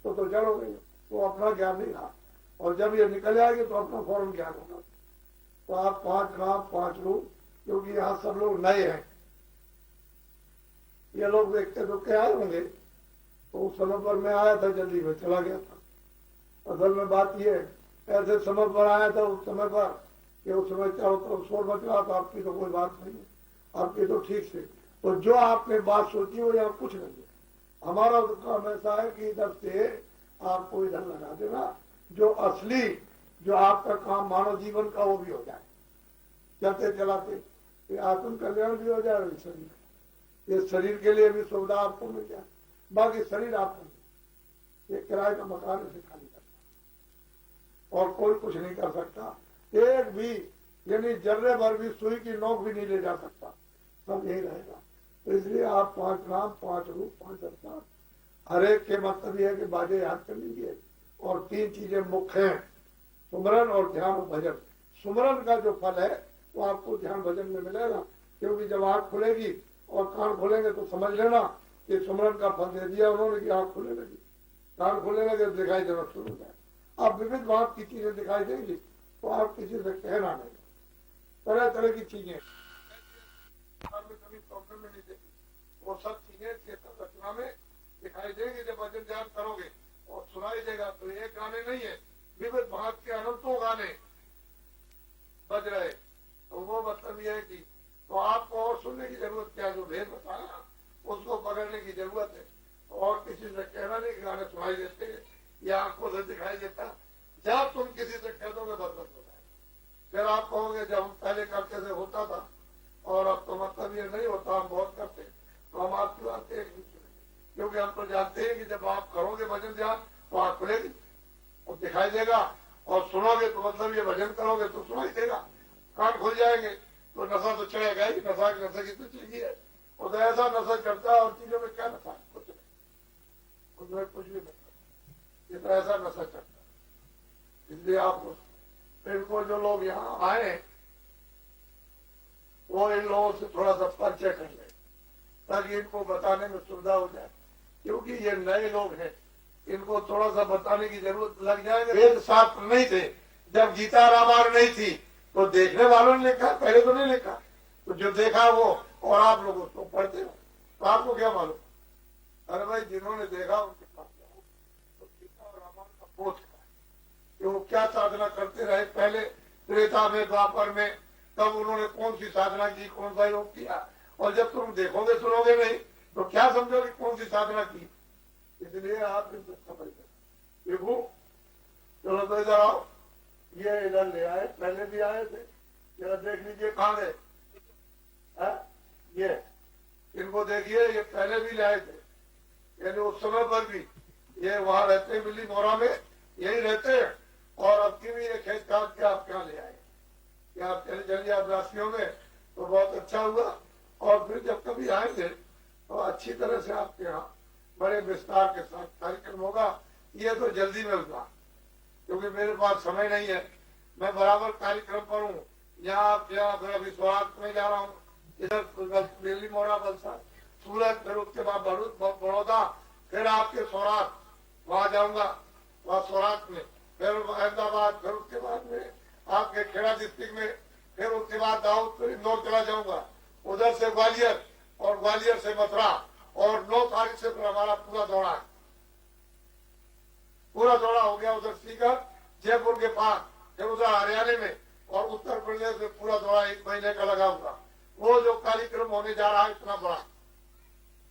तो जड़ हो गई, तो अपना ज्ञान नहीं रहा। और जब ये निकल आएगी तो अपना फौरन ज्ञान होगा। तो आप 5 नाम 5 रूप, क्योंकि यहाँ सब लोग नए हैं, ये लोग देखते तो क्या आए होंगे। तो उस समय पर मैं आया था, जल्दी में चला गया था। असल में बात ये है, ऐसे समय पर आया था उस समय पर कि उस समय चारों तरफ शोर मच रहा था। आपकी तो कोई बात नहीं है, आपकी तो ठीक से। तो जो आपने बात सोची वो यहाँ कुछ नहीं है। हमारा तो काम ऐसा है कि इधर से आपको इधर लगा देना, जो असली, जो आपका काम मानव जीवन का, वो भी हो जाए चलते चलाते। आत्म कल्याण भी हो जाए, शरीर, ये शरीर के लिए भी सुविधा आपको मिल जाए। बाकी शरीर आपको नहीं, ये किराए का मकान से खाली करना, और कोई कुछ नहीं कर सकता। एक भी, यानी जर्रे भर भी सुई की नोक भी नहीं ले जा सकता, सब यही रहेगा। तो इसलिए आप 5 नाम 5 रूप 5 अवतार, हर एक के मतलब यह है कि बाजे याद कर लीजिए। और 3 चीजें मुख्य हैं, सुमरन और ध्यान और भजन। सुमरन का जो फल है वो आपको ध्यान भजन में मिलेगा, क्योंकि जब आंख खुलेगी और कान खोलेंगे तो समझ लेना कि सुमरन का फल दे दिया उन्होंने कि आंख खुले लगी, कान खुले लगे, दिखाई देना शुरू हो जाए। आप विविध बात की चीजें दिखाई देंगी तो आप किसी से कहना नहीं, तरह तरह की चीजें कभी प्रॉब्लम में नहीं देगी, वो सब चीजें चेतन रचना में दिखाई देगी। जब भजन ध्यान करोगे और सुनाई देगा, तो एक गाने नहीं है, विविध भाग के अनंतों गाने बज रहे। तो वो मतलब यह है कि तो आपको और सुनने की जरूरत क्या, जो भेद बताया उसको पकड़ने की जरूरत है। और किसी से कहना नहीं कि गाने सुनाई देते हैं या आंखों से दिखाई देता। जब तुम किसी से कह दोगे बदल हो जाए, फिर आप कहोगे जब हम पहले करते थे होता था और अब तो मतलब ये नहीं होता, हम बहुत करते, तो हम आपकी बात एक दूसरे, क्योंकि हम तो जानते हैं कि जब आप करोगे भजन ध्यान तो आंख खुलेगी और दिखाई देगा, और सुनोगे तो मतलब ये भजन करोगे तो सुनाई देगा, कान खुल जाएंगे तो नशा तो चढ़ेगा ही। नशा की तो चीज है, वो तो ऐसा नशा करता है, और चीजों में क्या नशा, कुछ नहीं, उसमें कुछ भी नहीं, ये तो ऐसा नशा चढ़ता है। इसलिए आप इनको, जो लोग यहाँ आए वो इन लोगों से थोड़ा सा परिचय कर ले, ताकि इनको बताने में सुविधा हो जाए, क्योंकि ये नए लोग हैं, इनको थोड़ा सा बताने की जरूरत लग जाएगी। वेद शास्त्र नहीं थे, जब गीता रामायण नहीं थी तो देखने वालों ने लिखा, पहले तो नहीं लिखा, तो जो देखा वो, और आप लोग उसको पढ़ते हो तो आपको क्या मालूम। अरे भाई, जिन्होंने देखा उनके पास जाओ, तो गीता और रामायण का बोध है कि वो क्या साधना करते रहे पहले त्रेता में, द्वापर में, तब उन्होंने कौन सी साधना की, कौन सा योग किया। और जब तुम देखोगे सुनोगे नहीं तो क्या समझोगे कौन सी साधना की। इसलिए आप इनको समझ गए। विभू, चलो तो इधर आओ, ये इधर ले आए, पहले भी आए थे, जरा देख लीजिए कहाँ गए। ये इनको देखिए, ये पहले भी ले आए थे, यानी उस समय पर भी ये वहां रहते हैं, बिल्ली मोरा में यही रहते हैं। और अब की भी ये खेत काट के आप क्या ले आए, कि आप चले चलिए आप राशियों में, तो बहुत अच्छा हुआ। और फिर जब कभी आएंगे तो अच्छी तरह से आपके यहाँ बड़े विस्तार के साथ कार्यक्रम होगा। ये तो जल्दी में होगा, क्योंकि मेरे पास समय नहीं है, मैं बराबर कार्यक्रम पर हूँ। यहाँ फिर अभी सौराष्ट्र में जा रहा हूँ, इधर दिल्ली, मोड़ा, वलसाड, सूरत, फिर उसके बाद बड़ौदा, फिर आपके सौराष्ट्र वहां जाऊंगा, वहां सौराष्ट्र में, फिर अहमदाबाद, फिर उसके बाद में आपके खेड़ा डिस्ट्रिक्ट में, फिर उसके बाद दाऊद, फिर इंदौर चला जाऊंगा, उधर से ग्वालियर, और ग्वालियर से मथुरा, और 9 तारीख से फिर हमारा पूरा दौड़ा हो गया। उधर सीकर, जयपुर के पास, फिर उधर हरियाणा में, और उत्तर प्रदेश में पूरा दौड़ा 1 महीने का लगा हुआ। वो जो कार्यक्रम होने जा रहा है इतना बड़ा,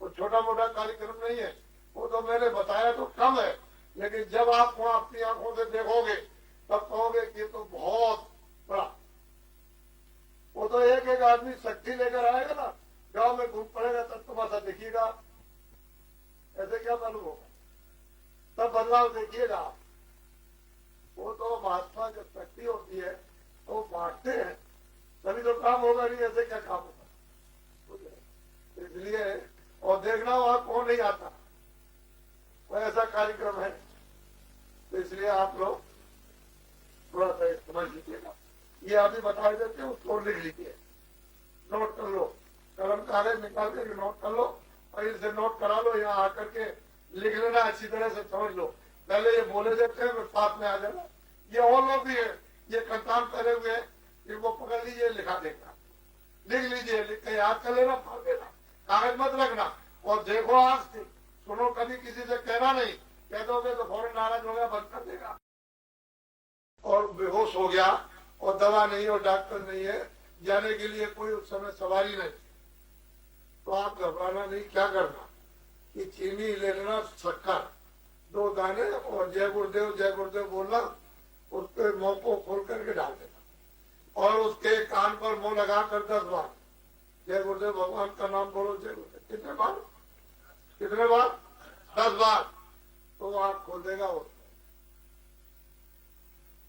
वो छोटा मोटा कार्यक्रम नहीं है। वो तो मैंने बताया तो कम है, लेकिन जब आप वहां अपनी आंखों से देखोगे तब कहोगे कि ये तो बहुत बड़ा। वो तो एक एक आदमी शक्ति लेकर आएगा ना, गांव में घूम पड़ेगा, तब तुम्हारा देखिएगा, ऐसे क्या मालूम होगा, तब बदलाव देखिएगा। वो तो महात्मा जब शक्ति होती है तो वो बांटते हैं, तभी तो काम होगा, नहीं ऐसे क्या काम होगा। इसलिए, और देखना वहां कौन नहीं आता, वो ऐसा कार्यक्रम है। इसलिए आप लोग थोड़ा सा समझ लीजिएगा। ये अभी बता देते हैं, उसको लिख लीजिए, नोट कर लो, कलम कागज निकाल कर नोट कर लो और इनसे नोट करा लो, यहाँ आकर के लिख लेना, अच्छी तरह से समझ लो। पहले ये बोले देते हैं, साथ में आ जाना। ये और लोग भी है, ये कंतान करे हुए हैं, इनको पकड़ लीजिए, लिखा देगा, लिख लीजिए, लिख के याद कर लेना, फाड़ देना, कागज मत रखना। और देखो आज से सुनो, कभी किसी से कहना नहीं, कह दोगे तो फौरन नाराज हो गया, बंद कर देगा। और बेहोश हो गया और दवा नहीं और डॉक्टर नहीं है, जाने के लिए कोई उस समय सवारी नहीं, तो आप घबराना नहीं। क्या करना कि चीनी ले लेना, शक्कर 2 दाने और जय गुरुदेव बोलना, उसके मुंह को खोल करके डाल देना और उसके कान पर मुंह लगा कर 10 बार जय गुरुदेव भगवान का नाम बोलो, जय गुरुदेव। कितने बार? 10 बार। तो आंख खोल देगा वो।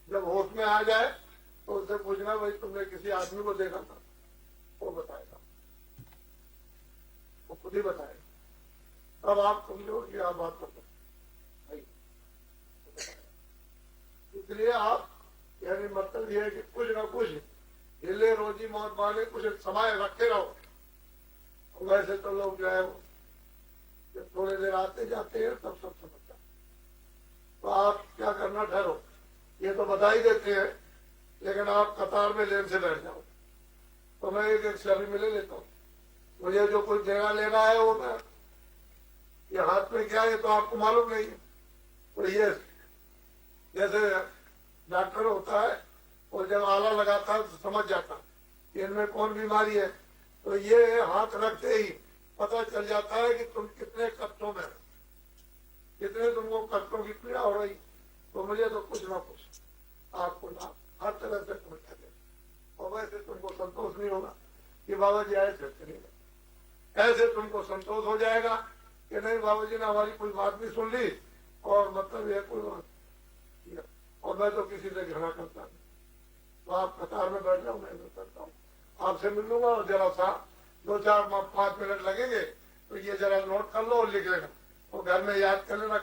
जब होश में आ जाए तो उससे पूछना, भाई तुमने किसी आदमी को देखा था? वो बताएगा, वो खुद ही बताएगा। तब आप समझो कि आप बात कर सकते। इसलिए आप, यानी मतलब ये है कि कुछ ना कुछ हिले रोजी मौत माने, कुछ समय रखे रहो। वैसे तो लोग जो है जब थोड़ी देर आते जाते हैं तब सब समझ जाते। तो आप क्या करना, ठहरो, ये तो बता ही देते हैं, लेकिन आप कतार में लेन से बैठ जाओ। तो मैं एक शरीर में ले लेता हूँ, मुझे जो कुछ देना लेना है वो मैं, ये हाथ में क्या है तो आपको मालूम नहीं है। तो ये जैसे डॉक्टर होता है और जब आला लगाता है तो समझ जाता कि इनमें कौन बीमारी है, तो ये हाथ रखते ही पता चल जाता है कि तुम कितने कष्टों में, कितने तुमको कष्टों की पीड़ा हो रही। तो मुझे तो कुछ ना कुछ आपको ना हर तरह से पहुंचा दे। और वैसे तुमको संतोष नहीं होगा कि बाबा जी ऐसे करेगा, ऐसे तुमको संतोष हो जाएगा कि नहीं बाबा जी ने हमारी कोई बात भी सुन ली और मतलब ये कोई बात, और मैं तो किसी से घृणा करता नहीं। तो आप कतार में बैठ जाओ, मैं करता हूँ, आपसे मिल लूंगा और जरा सा 2-4-5 मिनट लगेंगे, तो ये जरा नोट कर लो और लिख लेना और घर में याद कर लेना।